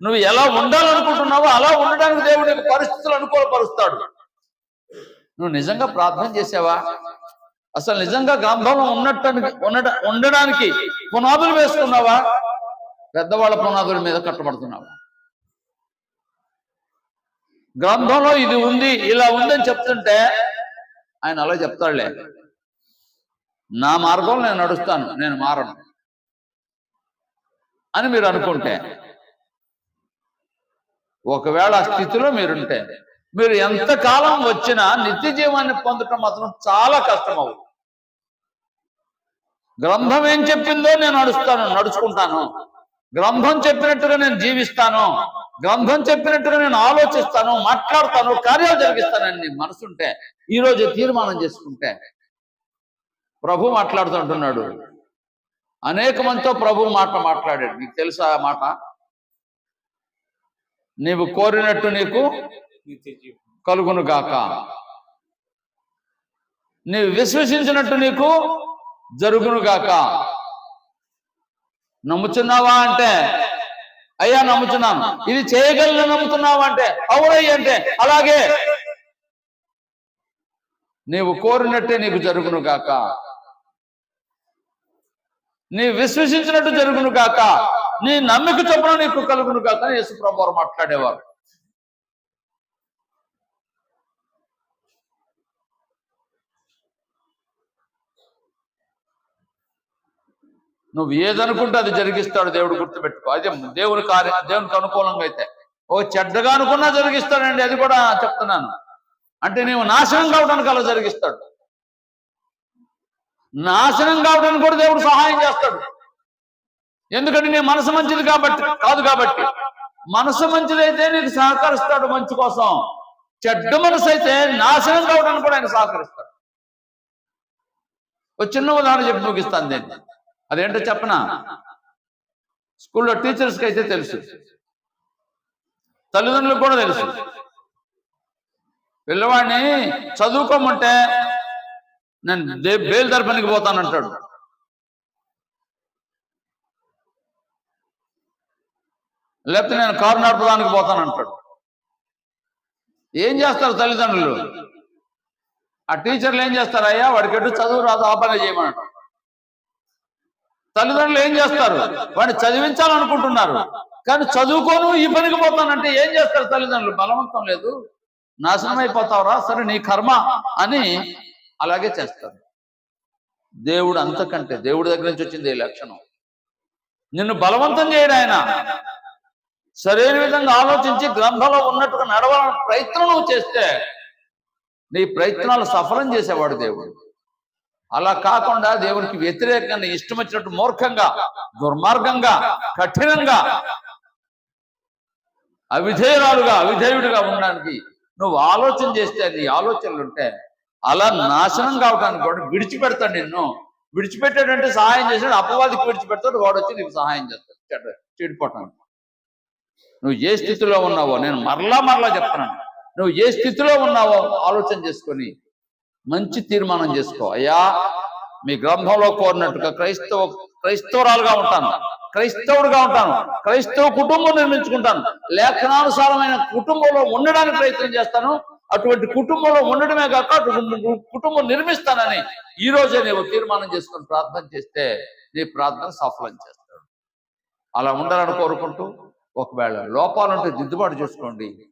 నువ్వు ఎలా ఉండాలనుకుంటున్నావో అలా ఉండడానికి దేవుడు నీకు పరిస్థితులు అనుకూలపరుస్తాడు. నువ్వు నిజంగా ప్రార్థన చేసావా? అసలు నిజంగా గ్రంథంలో ఉండడానికి పునాదులు వేసుకున్నావా? పెద్దవాళ్ళ పునాదుల మీద కట్టబడుతున్నావా? గ్రంథంలో ఇది ఉంది, ఇలా ఉందని చెప్తుంటే ఆయన అలా చెప్తాడులే, నా మార్గంలో నేను నడుస్తాను, నేను మారను అని మీరు అనుకుంటే, ఒకవేళ ఆ స్థితిలో మీరుంటే, మీరు ఎంతకాలం వచ్చినా నిత్య జీవాన్ని పొందటం మాత్రం చాలా కష్టం అవుతుంది. గ్రంథం ఏం చెప్పిందో నేను నడుచుకుంటాను, గ్రంథం చెప్పినట్టుగా నేను జీవిస్తాను, గ్రంథం చెప్పినట్టుగా నేను ఆలోచిస్తాను, మాట్లాడతాను, కార్యాలు జరిగిస్తానని నీ మనసుంటే, ఈరోజు తీర్మానం చేసుకుంటే, ప్రభు మాట్లాడుతుంటున్నాడు. అనేక మందితో ప్రభు మాట్లాడాడు. నీకు తెలుసా ఆ మాట? నీవు కోరినట్టు నీకు కలుగును గాక, నీవు విశ్వసించినట్టు నీకు జరుగును గాక. నమ్ముచున్నావా అంటే, అయ్యా నమ్ముచున్నాను. ఇది చేయగలను నమ్ముతున్నావా అంటే, అవునయ్య అంటే, అలాగే నీవు కోరినట్టే నీకు జరుగును గాక, నీ విశ్వసించినట్టు జరుగును గాక, నీ నమ్మిక చొప్పున నీకు కలుగును గాక అని యేసు ప్రభువు వారు మాట్లాడేవారు. నువ్వు ఏదనుకుంటే అది జరిగిస్తాడు దేవుడు, గుర్తుపెట్టుకో. అదే దేవుని కార్యం, దేవునికి అనుకూలంగా అయితే. ఓ చెడ్డగా అనుకున్నా జరిగిస్తాడండి, అది కూడా చెప్తున్నాను. అంటే నీవు నాశనం కావడానికి అలా జరిగిస్తాడు. నాశనం కావడానికి కూడా దేవుడు సహాయం చేస్తాడు. ఎందుకంటే నీ మనసు మంచిది కాదు కాబట్టి. మనసు మంచిదైతే నీకు సహకరిస్తాడు మంచి కోసం. చెడ్డ మనసు అయితే నాశనం కావడానికి కూడా ఆయన సహకరిస్తాడు. ఒక చిన్న ఉదాహరణ చెప్పి ముగిస్తాను నేను. అదేంటో చెప్పనా? స్కూల్లో టీచర్స్కి అయితే తెలుసు, తల్లిదండ్రులకు కూడా తెలుసు. పిల్లవాడిని చదువుకోమంటే నేను బేల్దారి పనికి పోతానంటాడు. లేకపోతే నేను కారు నడపడానికి పోతానంటాడు. ఏం చేస్తారు తల్లిదండ్రులు? ఆ టీచర్లు ఏం చేస్తారు? అయ్యా వాడికి ఎటు చదువు రాదు, ఆ పని చేయమన్నట్టు. తల్లిదండ్రులు ఏం చేస్తారు? వాడిని చదివించాలనుకుంటున్నారు, కానీ చదువుకోను ఈ పనికి పోతానంటే ఏం చేస్తారు తల్లిదండ్రులు? బలవంతం లేదు, నాశనం అయిపోతావురా, సరే నీ కర్మ అని అలాగే చేస్తారు. దేవుడు అంతకంటే, దేవుడి దగ్గర నుంచి వచ్చింది ఈ లక్షణం. నిన్ను బలవంతం చేయడు ఆయన. సరైన విధంగా ఆలోచించి గ్రంథంలో ఉన్నట్టుగా నడవాలని ప్రయత్నం నువ్వు చేస్తే నీ ప్రయత్నాలు సఫలం చేసేవాడు దేవుడు. అలా కాకుండా దేవునికి వ్యతిరేకంగా ఇష్టం వచ్చినట్టు మూర్ఖంగా, దుర్మార్గంగా, కఠినంగా, అవిధేయుడిగా ఉండడానికి నువ్వు ఆలోచన చేస్తే, నీ ఆలోచనలు ఉంటే అలా నాశనం కావడానికి కూడా విడిచిపెడతాడు నిన్ను. విడిచిపెట్టాడంటే సహాయం చేసాడు, అపవాదికి విడిచిపెడతాడు, వాడు వచ్చి నీకు సహాయం చేస్తాడు చెడిపోవటానికి. నువ్వు ఏ స్థితిలో ఉన్నావో, నేను మరలా చెప్తున్నాను, నువ్వు ఏ స్థితిలో ఉన్నావో ఆలోచన చేసుకొని మంచి తీర్మానం చేసుకో. అయ్యా మీ గ్రంథంలో కోరినట్టుగా క్రైస్తవురాలుగా ఉంటాను, క్రైస్తవుడుగా ఉంటాను, క్రైస్తవ కుటుంబం నిర్మించుకుంటాను, లేఖనానుసారమైన కుటుంబంలో ఉండడానికి ప్రయత్నం చేస్తాను, అటువంటి కుటుంబంలో ఉండడమే కాక అటువంటి కుటుంబం నిర్మిస్తానని ఈ రోజే నీవు తీర్మానం చేసుకొని ప్రార్థన చేస్తే నీ ప్రార్థన సఫలం చేస్తాడు. అలా ఉండాలని కోరుకుంటూ, ఒకవేళ లోపాలుంటే దిద్దుబాటు చేసుకోండి.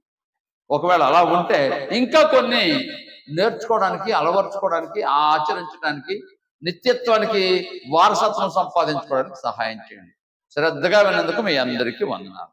ఒకవేళ అలా ఉంటే ఇంకా కొన్ని నేర్చుకోవడానికి, అలవర్చుకోవడానికి, ఆచరించడానికి, నిత్యత్వానికి వారసత్వం సంపాదించుకోవడానికి సహాయం చేయండి. శ్రద్ధగా విన్నందుకు మీ అందరికీ వందనాలు.